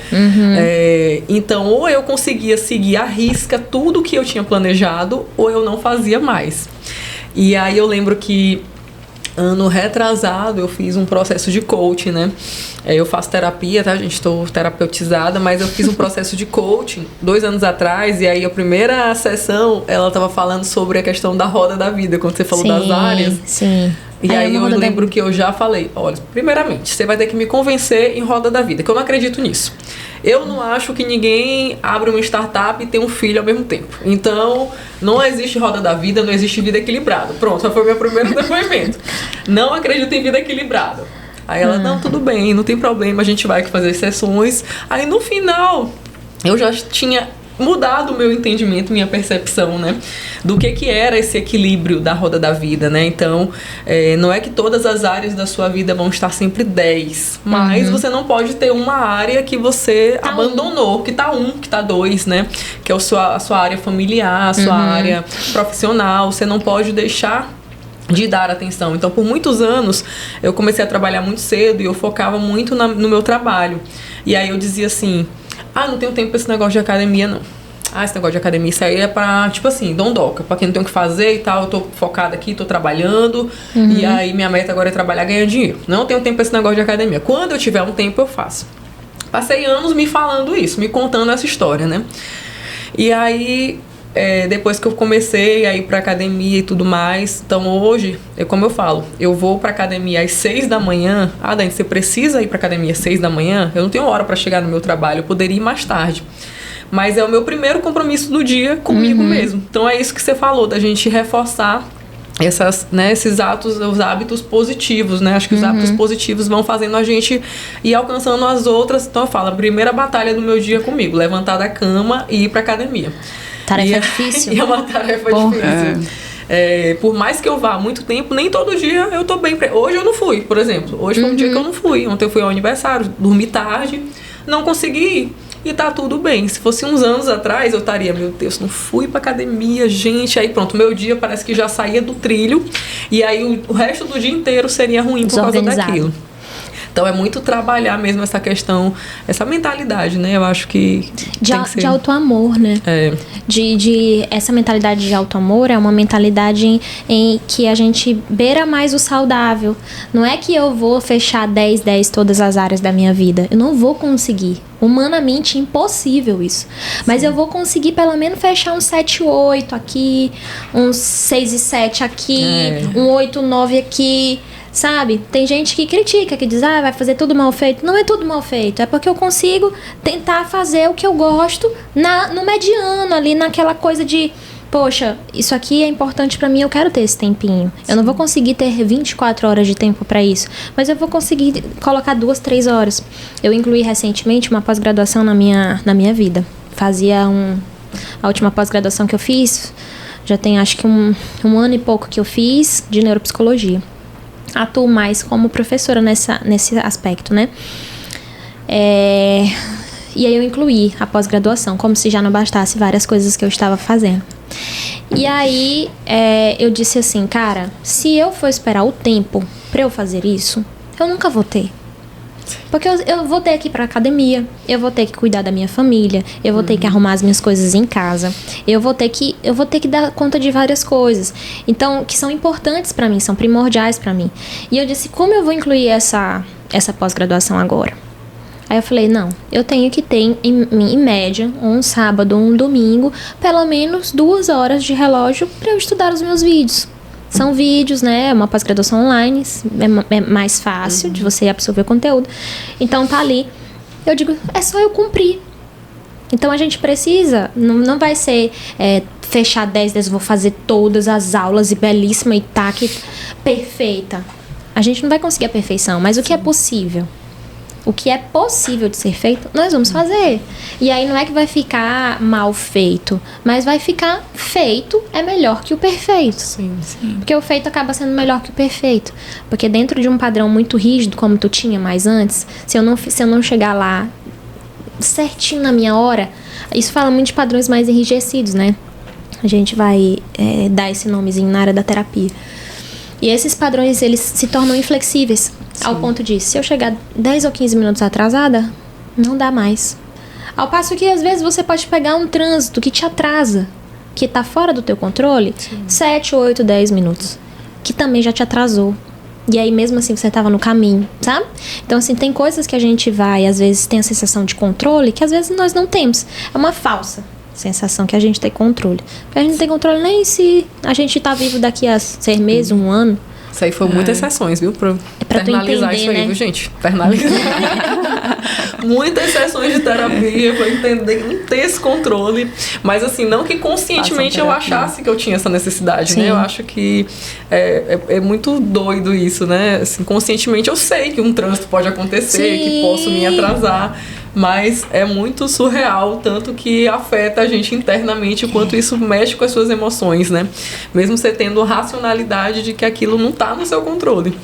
Então, ou eu conseguia seguir à risca tudo que eu tinha planejado, ou eu não fazia mais. E aí eu lembro que ano retrasado eu fiz um processo de coaching, né? Eu faço terapia, tá, gente? Estou terapeutizada, mas eu fiz um processo de coaching 2 anos atrás, e aí a primeira sessão, ela estava falando sobre a questão da roda da vida, quando você falou das áreas. Sim. E aí eu lembro que eu já falei, olha, primeiramente, você vai ter que me convencer em roda da vida, que eu não acredito nisso. Eu não acho que ninguém abre uma startup e tem um filho ao mesmo tempo. Então, não existe roda da vida, não existe vida equilibrada. Pronto, esse foi o meu primeiro depoimento. Não acredito em vida equilibrada. Aí ela, não, tudo bem, não tem problema, a gente vai fazer sessões. Aí no final, eu já tinha mudado o meu entendimento, minha percepção, né? Do que era esse equilíbrio da roda da vida, né? Então, não é que todas as áreas da sua vida vão estar sempre 10, mas você não pode ter uma área que você abandonou, que tá 2, né? Que é a sua área familiar, a sua área profissional. Você não pode deixar de dar atenção. Então, por muitos anos, eu comecei a trabalhar muito cedo e eu focava muito no meu trabalho. E aí eu dizia assim, não tenho tempo pra esse negócio de academia, não. Esse negócio de academia, isso aí é pra, tipo assim, dondoca, pra quem não tem o que fazer e tal, eu tô focada aqui, tô trabalhando, e aí minha meta agora é trabalhar e ganhar dinheiro. Não tenho tempo pra esse negócio de academia. Quando eu tiver um tempo, eu faço. Passei anos me falando isso, me contando essa história, né? E aí, depois que eu comecei a ir pra academia e tudo mais, então hoje, como eu falo, eu vou pra academia às 6 da manhã. Dani, você precisa ir pra academia às 6 da manhã? Eu não tenho hora pra chegar no meu trabalho, eu poderia ir mais tarde. Mas é o meu primeiro compromisso do dia comigo mesmo. Então é isso que você falou, da gente reforçar esses os hábitos positivos, né? Acho que os hábitos positivos vão fazendo a gente ir alcançando as outras. Então eu falo, a primeira batalha do meu dia é comigo, levantar da cama e ir pra academia. Tarefa difícil. E é uma tarefa difícil. Por mais que eu vá há muito tempo, nem todo dia eu tô bem. Hoje eu não fui, por exemplo. Hoje foi um dia que eu não fui. Ontem eu fui ao aniversário, dormi tarde, não consegui ir. E tá tudo bem. Se fosse uns anos atrás, eu estaria, meu Deus, não fui pra academia, gente. Aí pronto, meu dia parece que já saía do trilho. E aí o resto do dia inteiro seria ruim por causa daquilo. Então é muito trabalhar mesmo essa questão, essa mentalidade, né? Eu acho que de auto-amor, né? Essa mentalidade de auto-amor é uma mentalidade em que a gente beira mais o saudável. Não é que eu vou fechar 10 todas as áreas da minha vida. Eu não vou conseguir. Humanamente impossível isso. Mas eu vou conseguir pelo menos fechar um 7, 8 aqui, uns 6 e 7 aqui, um 8, 9 aqui. Sabe? Tem gente que critica, que diz, vai fazer tudo mal feito. Não é tudo mal feito, é porque eu consigo tentar fazer o que eu gosto no mediano, ali naquela coisa de, poxa, isso aqui é importante pra mim, eu quero ter esse tempinho. Eu não vou conseguir ter 24 horas de tempo pra isso, mas eu vou conseguir colocar 2, 3 horas. Eu incluí recentemente uma pós-graduação na minha vida. Fazia a última pós-graduação que eu fiz, já tem acho que um ano e pouco que eu fiz, de neuropsicologia. atuo mais como professora nesse aspecto, né? E aí eu incluí a pós-graduação, como se já não bastasse várias coisas que eu estava fazendo. E aí eu disse assim, cara, se eu for esperar o tempo pra eu fazer isso, eu nunca vou ter. Porque eu vou ter que ir pra academia, eu vou ter que cuidar da minha família, eu vou ter que arrumar as minhas coisas em casa, eu vou ter que dar conta de várias coisas. Então, que são importantes pra mim, são primordiais pra mim. E eu disse, como eu vou incluir essa pós-graduação agora? Aí eu falei, não, eu tenho que ter, em média, um sábado ou um domingo, pelo menos 2 horas de relógio pra eu estudar os meus vídeos. São vídeos, né? É uma pós-graduação online, é mais fácil de você absorver o conteúdo. Então tá ali. Eu digo, é só eu cumprir. Então a gente precisa, não vai ser fechar 10 vezes, vou fazer todas as aulas e belíssima e tá aqui perfeita. A gente não vai conseguir a perfeição, mas o que é possível? O que é possível de ser feito, nós vamos fazer. E aí não é que vai ficar mal feito, mas vai ficar feito é melhor que o perfeito. Sim. Porque o feito acaba sendo melhor que o perfeito. Porque dentro de um padrão muito rígido, como tu tinha mais antes, se eu não chegar lá certinho na minha hora, isso fala muito de padrões mais enrijecidos, né? A gente vai dar esse nomezinho na área da terapia. E esses padrões, eles se tornam inflexíveis. Sim. Ao ponto de, se eu chegar 10 ou 15 minutos atrasada, não dá mais. Ao passo que, às vezes, você pode pegar um trânsito que te atrasa, que tá fora do teu controle, 7, 8, 10 minutos, que também já te atrasou. E aí, mesmo assim, você tava no caminho, sabe? Então, assim, tem coisas que a gente vai, às vezes, tem a sensação de controle, que às vezes nós não temos. É uma falsa sensação que a gente tem controle. Porque a gente não tem controle nem se a gente tá vivo daqui a 6 meses, 1 ano. Isso aí foi muitas sessões, viu? Pra internalizar isso aí, né? Viu, gente? Internalizar. Muitas sessões de terapia pra entender que não tem esse controle. Mas assim, não que conscientemente eu achasse que eu tinha essa necessidade, né? Eu acho que é muito doido isso, né? Assim, conscientemente eu sei que um trânsito pode acontecer, que posso me atrasar. Mas é muito surreal, tanto que afeta a gente internamente, o quanto isso mexe com as suas emoções, né? Mesmo você tendo racionalidade de que aquilo não tá no seu controle.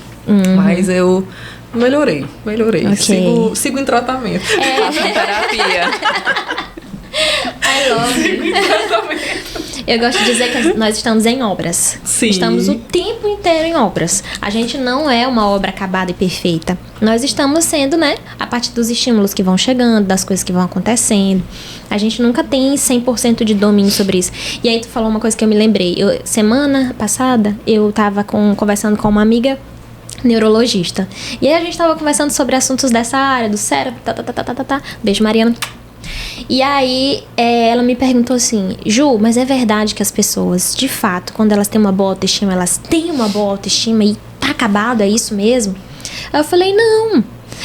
Mas eu melhorei. Okay. Sigo em tratamento. Faço terapia. I love Eu gosto de dizer que nós estamos em obras. Sim. Estamos o tempo inteiro em obras. A gente não é uma obra acabada e perfeita. Nós estamos sendo, né, a partir dos estímulos que vão chegando, das coisas que vão acontecendo. A gente nunca tem 100% de domínio sobre isso. E aí tu falou uma coisa que eu me lembrei. Semana passada, eu tava conversando com uma amiga neurologista. E aí a gente tava conversando sobre assuntos dessa área, do cérebro, Beijo, Mariana. E aí ela me perguntou assim, Ju, mas é verdade que as pessoas, de fato, quando elas têm uma boa autoestima, elas têm uma boa autoestima e tá acabado, é isso mesmo? Aí eu falei, não.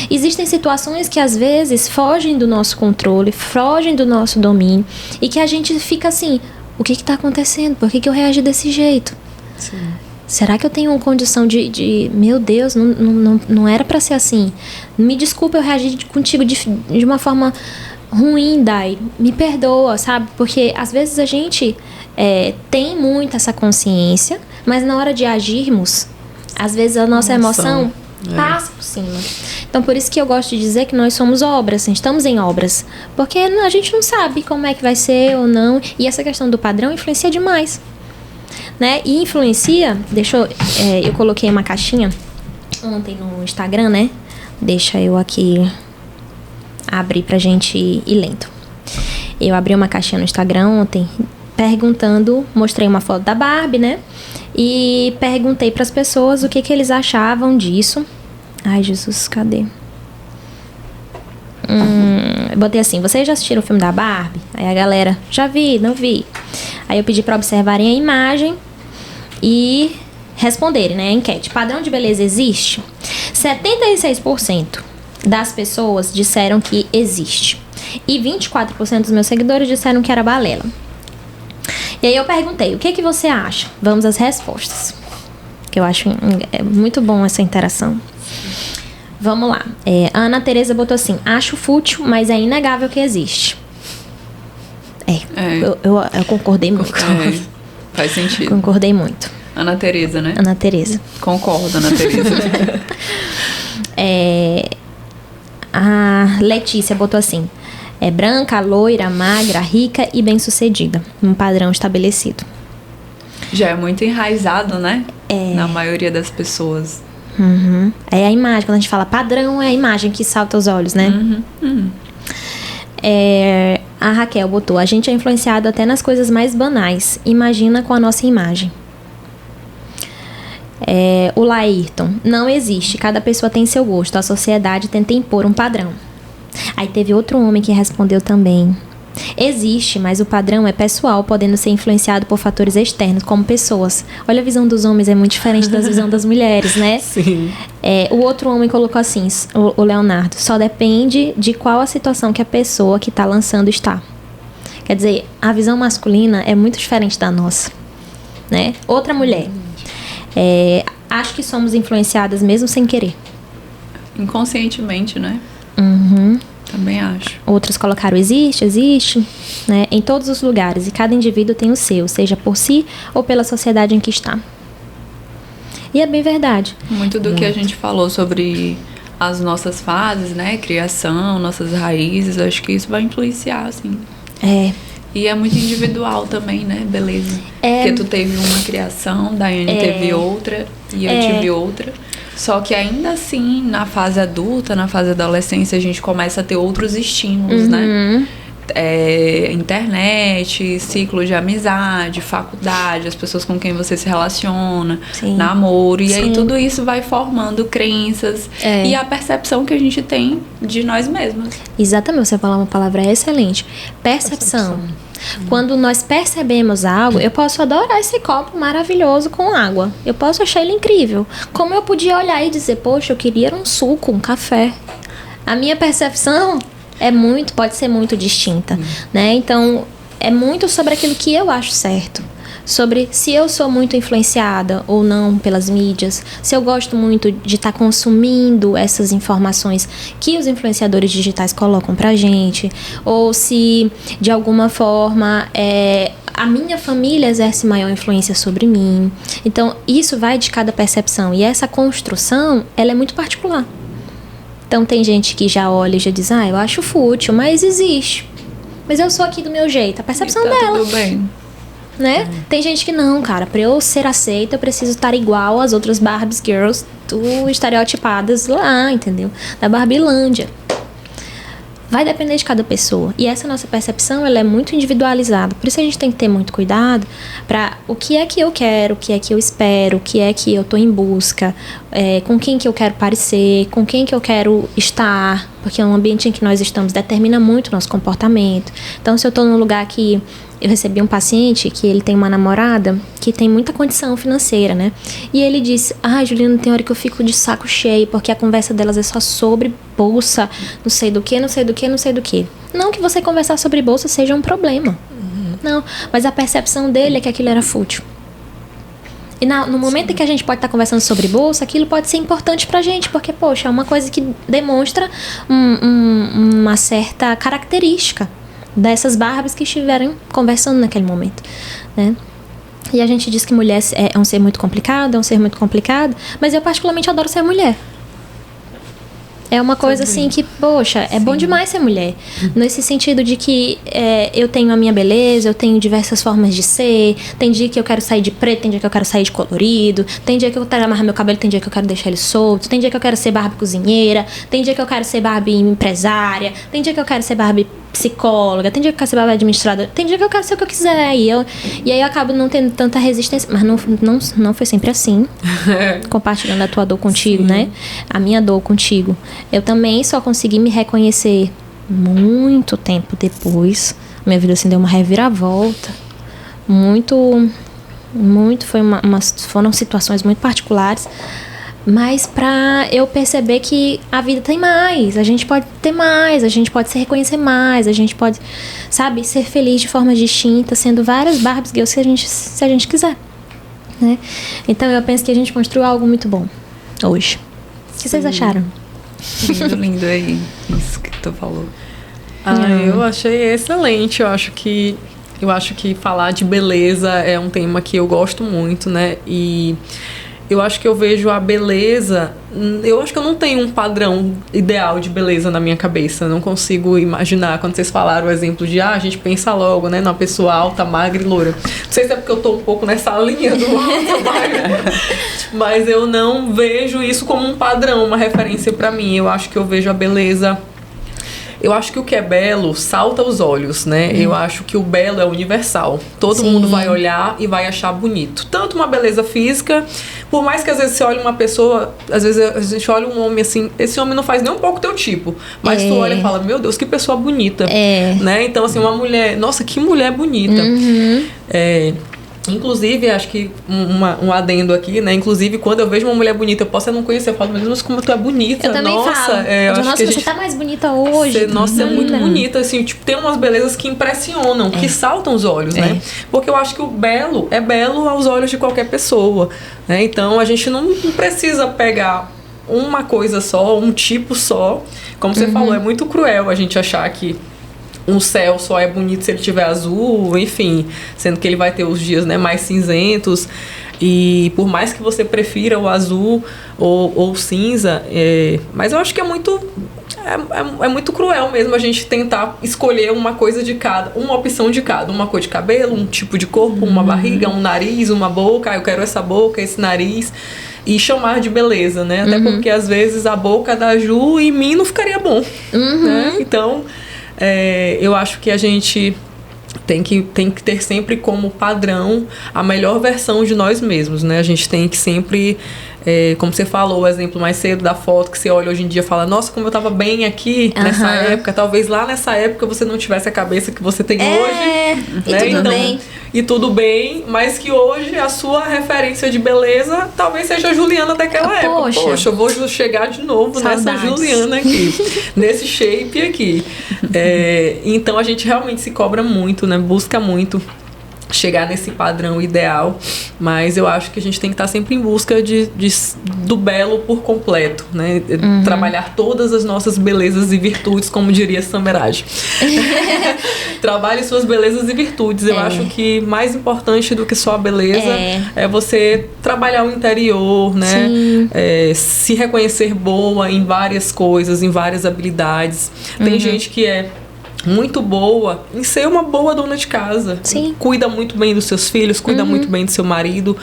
Existem situações que às vezes fogem do nosso controle, fogem do nosso domínio e que a gente fica assim, o que tá acontecendo? Por que eu reagi desse jeito? Sim. Será que eu tenho condição de meu Deus, não era pra ser assim. Me desculpa, eu reagi contigo de uma forma ruim, Dai, me perdoa, sabe? Porque às vezes a gente tem muito essa consciência, mas na hora de agirmos, às vezes a nossa emoção passa por cima. Então por isso que eu gosto de dizer que nós somos obras, estamos em obras, porque a gente não sabe como é que vai ser ou não, e essa questão do padrão influencia demais, né? E influencia, eu coloquei uma caixinha ontem no Instagram, né? Deixa eu aqui abrir pra gente ir lendo. Eu abri uma caixinha no Instagram ontem perguntando, mostrei uma foto da Barbie, né? E perguntei pras pessoas o que eles achavam disso. Ai, Jesus, cadê? Eu botei assim, vocês já assistiram o filme da Barbie? Aí a galera, já vi, não vi. Aí eu pedi pra observarem a imagem e responderem, né? A enquete. Padrão de beleza existe? 76% das pessoas disseram que existe. E 24% dos meus seguidores disseram que era balela. E aí eu perguntei, o que você acha? Vamos às respostas. Que eu acho muito bom essa interação. Vamos lá. A Ana Tereza botou assim, acho fútil, mas é inegável que existe. Eu concordei muito. Faz sentido. Concordei muito. Ana Tereza, né? Ana Tereza. Concordo, Ana Tereza. A Letícia botou assim: é branca, loira, magra, rica e bem-sucedida. Um padrão estabelecido. Já é muito enraizado, né? Na maioria das pessoas. Uhum. É a imagem, quando a gente fala padrão, é a imagem que salta aos olhos, né? A Raquel botou: a gente é influenciado até nas coisas mais banais. Imagina com a nossa imagem. O Laírton: não existe, cada pessoa tem seu gosto, a sociedade tenta impor um padrão. Aí teve outro homem que respondeu também: existe, mas o padrão é pessoal, podendo ser influenciado por fatores externos, como pessoas. Olha, a visão dos homens é muito diferente da visão das mulheres, né? Sim. O outro homem colocou assim, o Leonardo: só depende de qual a situação que a pessoa que está lançando está. Quer dizer, a visão masculina é muito diferente da nossa, né? Outra mulher: acho que somos influenciadas mesmo sem querer. Inconscientemente, né? Uhum. Também acho. Outros colocaram: existe, né? Em todos os lugares, e cada indivíduo tem o seu, seja por si ou pela sociedade em que está. E é bem verdade. Muito do que a gente falou sobre as nossas fases, né? Criação, nossas raízes, acho que isso vai influenciar, assim. E é muito individual também, né? Beleza. Porque tu teve uma criação, Daiane teve outra, e eu tive outra. Só que ainda assim, na fase adulta, na fase adolescência, a gente começa a ter outros estímulos, né? Internet, ciclo de amizade, faculdade, as pessoas com quem você se relaciona, namoro. E aí tudo isso vai formando crenças e a percepção que a gente tem de nós mesmas. Exatamente, você falou uma palavra excelente. Percepção. Quando nós percebemos algo, eu posso adorar esse copo maravilhoso com água. Eu posso achar ele incrível. Como eu podia olhar e dizer: poxa, eu queria um suco, um café. A minha percepção pode ser muito distinta, né? Então, é muito sobre aquilo que eu acho certo. Sobre se eu sou muito influenciada ou não pelas mídias, se eu gosto muito de estar consumindo essas informações que os influenciadores digitais colocam pra gente, ou se de alguma forma a minha família exerce maior influência sobre mim. Então, isso vai de cada percepção, e essa construção, ela é muito particular. Então, tem gente que já olha e já diz: eu acho fútil, mas existe. Mas eu sou aqui do meu jeito, a percepção dela. Tudo bem. Né? Tem gente que não, cara, pra eu ser aceita eu preciso estar igual às outras Barbies Girls estereotipadas lá, entendeu? Da Barbilândia. Vai depender de cada pessoa. E essa nossa percepção, ela é muito individualizada. Por isso a gente tem que ter muito cuidado pra o que é que eu quero, o que é que eu espero, o que é que eu tô em busca, com quem que eu quero parecer, com quem que eu quero estar. Porque o ambiente em que nós estamos determina muito o nosso comportamento. Então, se eu tô num lugar que eu recebi um paciente que ele tem uma namorada que tem muita condição financeira, né? E ele disse: Juliana, tem hora que eu fico de saco cheio, porque a conversa delas é só sobre bolsa, não sei do que, não sei do que, não sei do que. Não que você conversar sobre bolsa seja um problema. Não, mas a percepção dele é que aquilo era fútil. E no momento em que a gente pode estar conversando sobre bolsa, aquilo pode ser importante pra gente, porque, poxa, é uma coisa que demonstra uma certa característica dessas Barbies que estiverem conversando naquele momento, né? E a gente diz que mulher é um ser muito complicado, mas eu particularmente adoro ser mulher. É uma coisa assim que, poxa, é bom demais ser mulher. Nesse sentido de que eu tenho a minha beleza, eu tenho diversas formas de ser. Tem dia que eu quero sair de preto, tem dia que eu quero sair de colorido. Tem dia que eu quero amarrar meu cabelo, tem dia que eu quero deixar ele solto. Tem dia que eu quero ser Barbie cozinheira. Tem dia que eu quero ser Barbie empresária. Tem dia que eu quero ser Barbie psicóloga. Tem dia que eu quero ser Barbie administradora. Tem dia que eu quero ser o que eu quiser. E aí eu acabo não tendo tanta resistência. Mas não foi sempre assim. Compartilhando a tua dor contigo, né? A minha dor contigo. Eu também só consegui me reconhecer muito tempo depois. Minha vida assim deu uma reviravolta. Foram situações muito particulares. Mas pra eu perceber que a vida tem mais. A gente pode ter mais. A gente pode se reconhecer mais. A gente pode, sabe, ser feliz de forma distinta, sendo várias Barbies Girls se a gente quiser, né? Então eu penso que a gente construiu algo muito bom hoje. O que vocês acharam? Lindo aí, isso que tu falou. Eu achei excelente. Eu acho que Eu acho que falar de beleza é um tema que eu gosto muito, né? E eu acho que eu vejo a beleza... Eu acho que eu não tenho um padrão ideal de beleza na minha cabeça. Eu não consigo imaginar. Quando vocês falaram o exemplo de... a gente pensa logo, né? Numa pessoa alta, magra e loura. Não sei se é porque eu tô um pouco nessa linha do alto, magra. Mas eu não vejo isso como um padrão, uma referência pra mim. Eu acho que eu vejo a beleza... Eu acho que o que é belo salta aos olhos, né? Eu acho que o belo é universal. Todo mundo vai olhar e vai achar bonito. Tanto uma beleza física, por mais que às vezes você olhe uma pessoa, às vezes a gente olha um homem assim, esse homem não faz nem um pouco teu tipo. Mas tu olha e fala, meu Deus, que pessoa bonita. Né? Então, assim, uma mulher, nossa, que mulher bonita. Inclusive, acho que um adendo aqui, né? Inclusive, quando eu vejo uma mulher bonita, eu posso não conhecer, eu falo, meu Deus, como tu é bonita. Eu também nossa, falo. eu acho nossa, que você tá mais bonita hoje. Nossa, é muito bonita, assim, tipo, tem umas belezas que impressionam, que saltam os olhos, né? Porque eu acho que o belo é belo aos olhos de qualquer pessoa, né? Então, a gente não precisa pegar uma coisa só, um tipo só. Como você falou, é muito cruel a gente achar que um céu só é bonito se ele tiver azul, enfim, sendo que ele vai ter os dias, né, mais cinzentos. E por mais que você prefira o azul ou cinza, mas eu acho que é muito cruel mesmo a gente tentar escolher uma coisa de cada, uma opção de cada, uma cor de cabelo, um tipo de corpo, uma barriga, um nariz, uma boca, eu quero essa boca, esse nariz, e chamar de beleza, né? Até porque às vezes a boca da Ju em mim não ficaria bom, né? Então, eu acho que a gente tem que ter sempre como padrão a melhor versão de nós mesmos, né? A gente tem que sempre, como você falou, o exemplo mais cedo da foto que você olha hoje em dia e fala, nossa, como eu tava bem aqui nessa época. Talvez lá nessa época você não tivesse a cabeça que você tem hoje. E né? tudo então, bem. E tudo bem, mas que hoje a sua referência de beleza talvez seja a Juliana daquela época. Poxa, eu vou chegar de novo nessa Juliana aqui, nesse shape aqui. Então a gente realmente se cobra muito, né? Busca muito chegar nesse padrão ideal, mas eu acho que a gente tem que estar sempre em busca do belo por completo, né? Trabalhar todas as nossas belezas e virtudes, como diria Sameraj. Trabalhe suas belezas e virtudes. Eu acho que mais importante do que só a beleza é você trabalhar o interior, né? Se reconhecer boa em várias coisas, em várias habilidades. Tem gente que é muito boa em ser uma boa dona de casa. Cuida muito bem dos seus filhos, cuida muito bem do seu marido.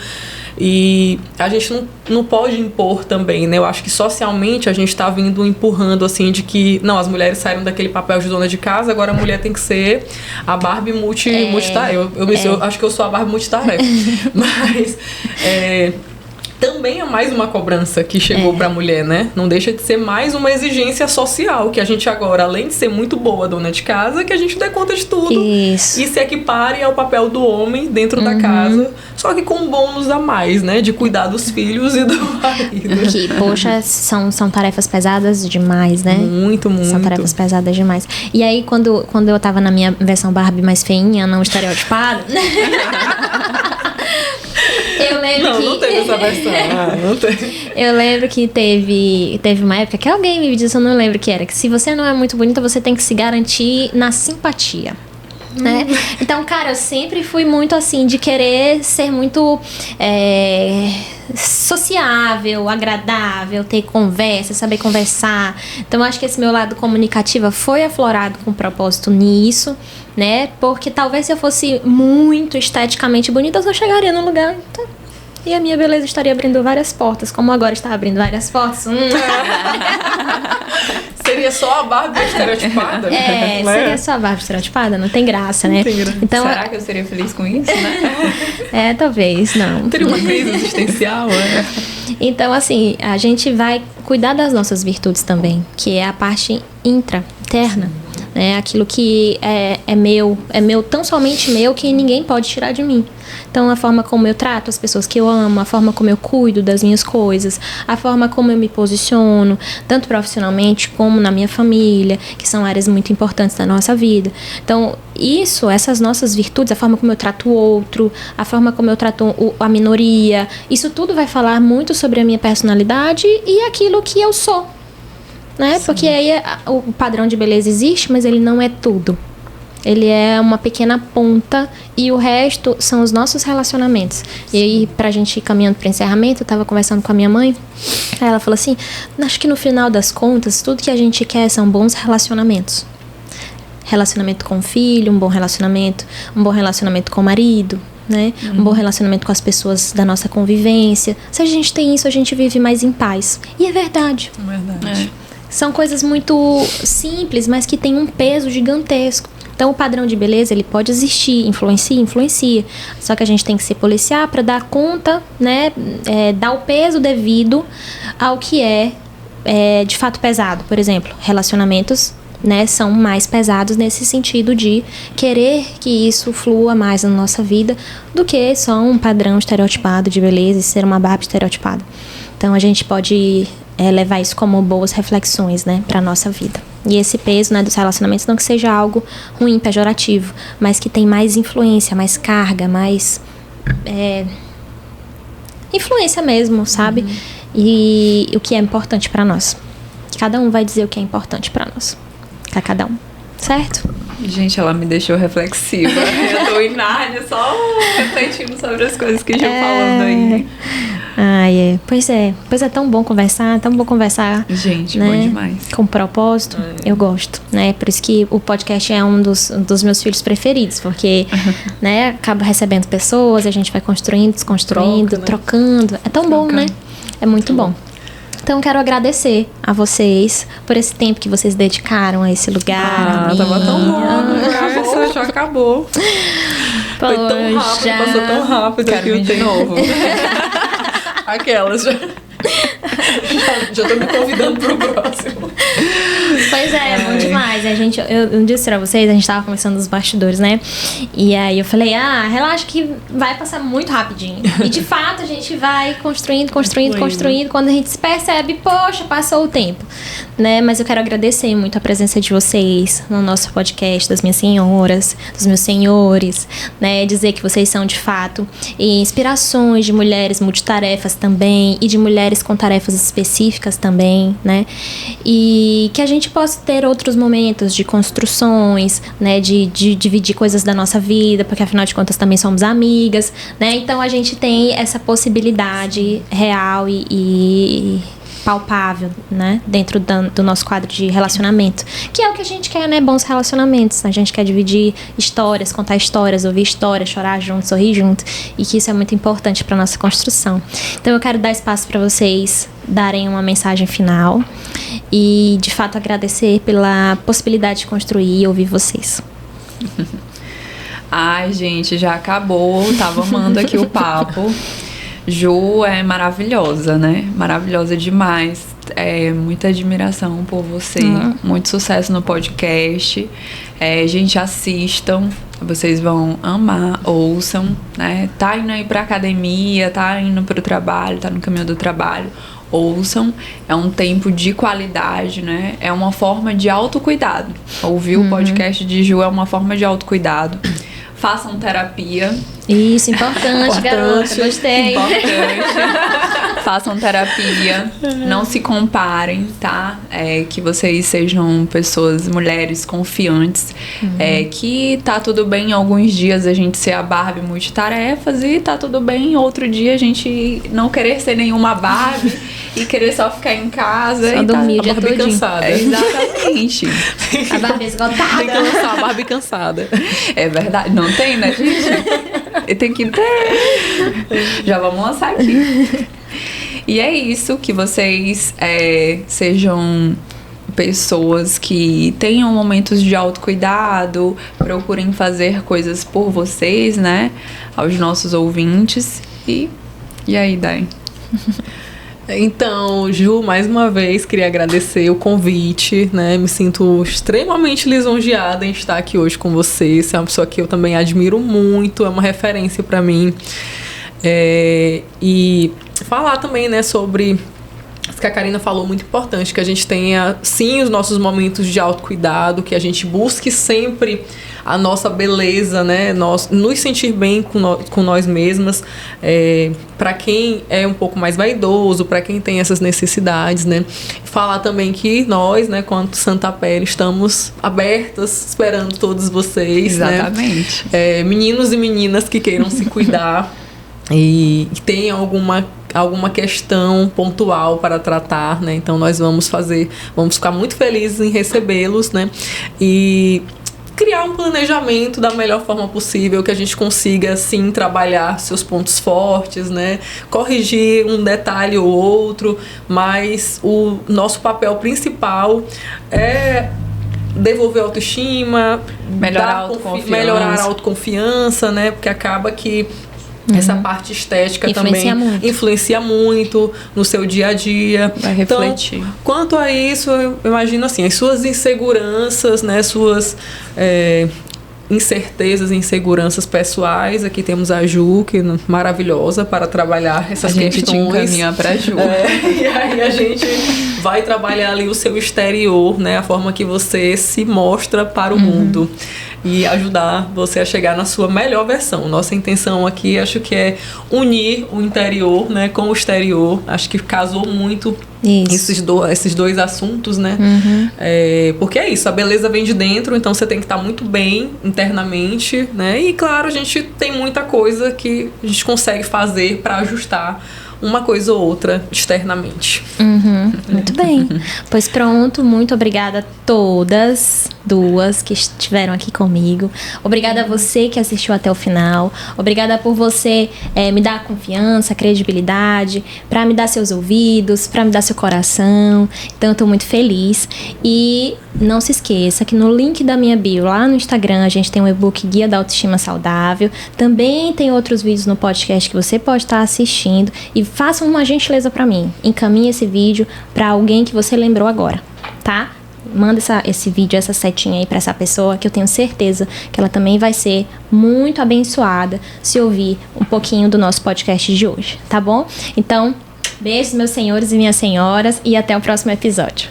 E a gente não pode impor também, né? Eu acho que socialmente a gente tá vindo empurrando, assim, de que, não, as mulheres saíram daquele papel de dona de casa, agora a mulher tem que ser a Barbie multitarefa. Eu acho que eu sou a Barbie multitarefa. Mas também é mais uma cobrança que chegou pra mulher, né? Não deixa de ser mais uma exigência social, que a gente agora, além de ser muito boa dona de casa, que a gente dê conta de tudo. Isso. E se equipare ao papel do homem dentro da casa, só que com um bônus a mais, né? De cuidar dos filhos e do marido. Que, poxa, são tarefas pesadas demais, né? Muito. São tarefas pesadas demais. E aí, quando eu tava na minha versão Barbie mais feinha, não estereotipada... Eu lembro não teve essa versão. Não teve. Eu lembro que teve uma época que alguém me disse, eu não lembro o que era, que se você não é muito bonita, você tem que se garantir na simpatia. Né? Então, cara, eu sempre fui muito assim, de querer ser muito sociável, agradável, ter conversa, saber conversar. Então, eu acho que esse meu lado comunicativo foi aflorado com propósito nisso, né? Porque talvez se eu fosse muito esteticamente bonita, eu só chegaria num lugar... E a minha beleza estaria abrindo várias portas, como agora está abrindo várias portas. Seria só a Barbie estereotipada? Seria só a Barbie estereotipada, não tem graça, né? Então, será que eu seria feliz com isso, né? Talvez, não. Teria uma crise existencial, Então, assim, a gente vai cuidar das nossas virtudes também, que é a parte interna. Aquilo que é meu, tão somente meu, que ninguém pode tirar de mim. Então, a forma como eu trato as pessoas que eu amo, a forma como eu cuido das minhas coisas, a forma como eu me posiciono, tanto profissionalmente como na minha família, que são áreas muito importantes da nossa vida. Então, essas nossas virtudes, a forma como eu trato o outro, a forma como eu trato a minoria, isso tudo vai falar muito sobre a minha personalidade e aquilo que eu sou. Né? Porque aí o padrão de beleza existe, mas ele não é tudo. Ele é uma pequena ponta e o resto são os nossos relacionamentos. E aí, pra gente ir caminhando pro encerramento, eu tava conversando com a minha mãe. Aí ela falou assim, acho que no final das contas, tudo que a gente quer são bons relacionamentos. Relacionamento com o filho, um bom relacionamento com o marido, né? Um bom relacionamento com as pessoas da nossa convivência. Se a gente tem isso, a gente vive mais em paz. E é verdade. Verdade. São coisas muito simples, mas que têm um peso gigantesco. Então, o padrão de beleza, ele pode existir, influencia. Só que a gente tem que se policiar para dar conta, né? Dar o peso devido ao que é de fato pesado. Por exemplo, relacionamentos, né, são mais pesados nesse sentido de querer que isso flua mais na nossa vida do que só um padrão estereotipado de beleza e ser uma Barbie estereotipada. Então, a gente pode levar isso como boas reflexões, né, para nossa vida. E esse peso, né, dos relacionamentos não que seja algo ruim, pejorativo, mas que tem mais influência, mais carga, mais influência mesmo, sabe? E o que é importante para nós. Cada um vai dizer o que é importante para nós. Pra cada um, certo? Gente, ela me deixou reflexiva. Eu tô em Nárnia só refletindo sobre as coisas que já falando aí. Pois é tão bom conversar, Gente, né? bom demais. Com propósito, eu gosto, né? Por isso que o podcast é um dos meus filhos preferidos, porque, né, acaba recebendo pessoas, a gente vai construindo, desconstruindo, trocando. É tão bom, né? É muito bom. Então, quero agradecer a vocês por esse tempo que vocês dedicaram a esse lugar. Tava tão bom. Já acabou. Foi tão rápido, passou tão rápido. Quero vir de novo. Aquelas já tô me convidando pro próximo. Pois bom demais. Eu disse pra vocês, a gente tava conversando nos bastidores, né? E aí eu falei, relaxa que vai passar muito rapidinho. E de fato a gente vai construindo. Quando a gente se percebe, poxa, passou o tempo, né? Mas eu quero agradecer muito a presença de vocês no nosso podcast, das minhas senhoras, dos meus senhores, né? Dizer que vocês são de fato inspirações de mulheres multitarefas também e de mulheres com tarefas específicas também, né? E que a gente possa ter outros momentos de construções, né? De dividir coisas da nossa vida, porque afinal de contas também somos amigas, né? Então a gente tem essa possibilidade real e palpável, né? Dentro do nosso quadro de relacionamento, que é o que a gente quer, né? Bons relacionamentos. A gente quer dividir histórias, contar histórias, ouvir histórias, chorar junto, sorrir junto, e que isso é muito importante para nossa construção. Então eu quero dar espaço para vocês darem uma mensagem final e de fato agradecer pela possibilidade de construir e ouvir vocês. Ai, gente, já acabou. Tava amando aqui o papo. Ju é maravilhosa, né? Maravilhosa demais. Muita admiração por você. Muito sucesso no podcast. Gente, assistam. Vocês vão amar, ouçam, né? Tá indo aí pra academia, tá indo pro trabalho, tá no caminho do trabalho. Ouçam, é um tempo de qualidade, né? É uma forma de autocuidado. Ouvir o podcast de Ju é uma forma de autocuidado. Façam terapia. Isso, importante, garota, gostei. Importante. Façam terapia. Não se comparem, tá? Que vocês sejam pessoas, mulheres confiantes. Que tá tudo bem em alguns dias a gente ser a Barbie multitarefas e tá tudo bem outro dia a gente não querer ser nenhuma Barbie e querer só ficar em casa. Só dormir o dia Barbie cansada. Exatamente. A Barbie esgotada. Tem que lançar a Barbie cansada. É verdade. Não tem, né, gente? Tem que ter. Já vamos lançar aqui. E é isso, que vocês sejam pessoas que tenham momentos de autocuidado, procurem fazer coisas por vocês, né? Aos nossos ouvintes. E aí, Dai? Então, Ju, mais uma vez queria agradecer o convite, né? Me sinto extremamente lisonjeada em estar aqui hoje com vocês. Você é uma pessoa que eu também admiro muito, é uma referência para mim. E falar também, né, sobre isso que a Karina falou, muito importante, que a gente tenha, sim, os nossos momentos de autocuidado, que a gente busque sempre a nossa beleza, né? Nos sentir bem com nós mesmas. Para quem é um pouco mais vaidoso, para quem tem essas necessidades, né? Falar também que nós, né, quanto Santa Pele, estamos abertas, esperando todos vocês. Exatamente. Né? Meninos e meninas que queiram se cuidar e tenham alguma questão pontual para tratar, né? Então nós vamos ficar muito felizes em recebê-los, né? E criar um planejamento da melhor forma possível, que a gente consiga, sim, trabalhar seus pontos fortes, né? Corrigir um detalhe ou outro, mas o nosso papel principal é devolver a autoestima, melhorar a autoconfiança, né? Porque acaba que essa parte estética também influencia muito no seu dia a dia. Vai refletir. Então, quanto a isso, eu imagino assim, as suas inseguranças, né, suas incertezas e inseguranças pessoais. Aqui temos a Ju, que é maravilhosa para trabalhar essas questões. A gente te encaminha para a Ju. E aí a gente vai trabalhar ali o seu exterior, né, a forma que você se mostra para o mundo. E ajudar você a chegar na sua melhor versão. Nossa intenção aqui, acho que é unir o interior, né, com o exterior. Acho que casou muito esses dois assuntos, né? Porque é isso, a beleza vem de dentro, então você tem que estar muito bem internamente, né? E claro, a gente tem muita coisa que a gente consegue fazer para ajustar uma coisa ou outra externamente. Muito bem. Pois pronto, muito obrigada a todas duas que estiveram aqui comigo. Obrigada a você que assistiu até o final. Obrigada por você me dar confiança, credibilidade, para me dar seus ouvidos, para me dar seu coração. Então eu tô muito feliz. E não se esqueça que no link da minha bio lá no Instagram a gente tem um e-book Guia da Autoestima Saudável. Também tem outros vídeos no podcast que você pode estar assistindo. E faça uma gentileza para mim. Encaminhe esse vídeo para alguém que você lembrou agora, tá? Manda esse vídeo, essa setinha aí para essa pessoa, que eu tenho certeza que ela também vai ser muito abençoada se ouvir um pouquinho do nosso podcast de hoje, tá bom? Então, beijos, meus senhores e minhas senhoras, e até o próximo episódio.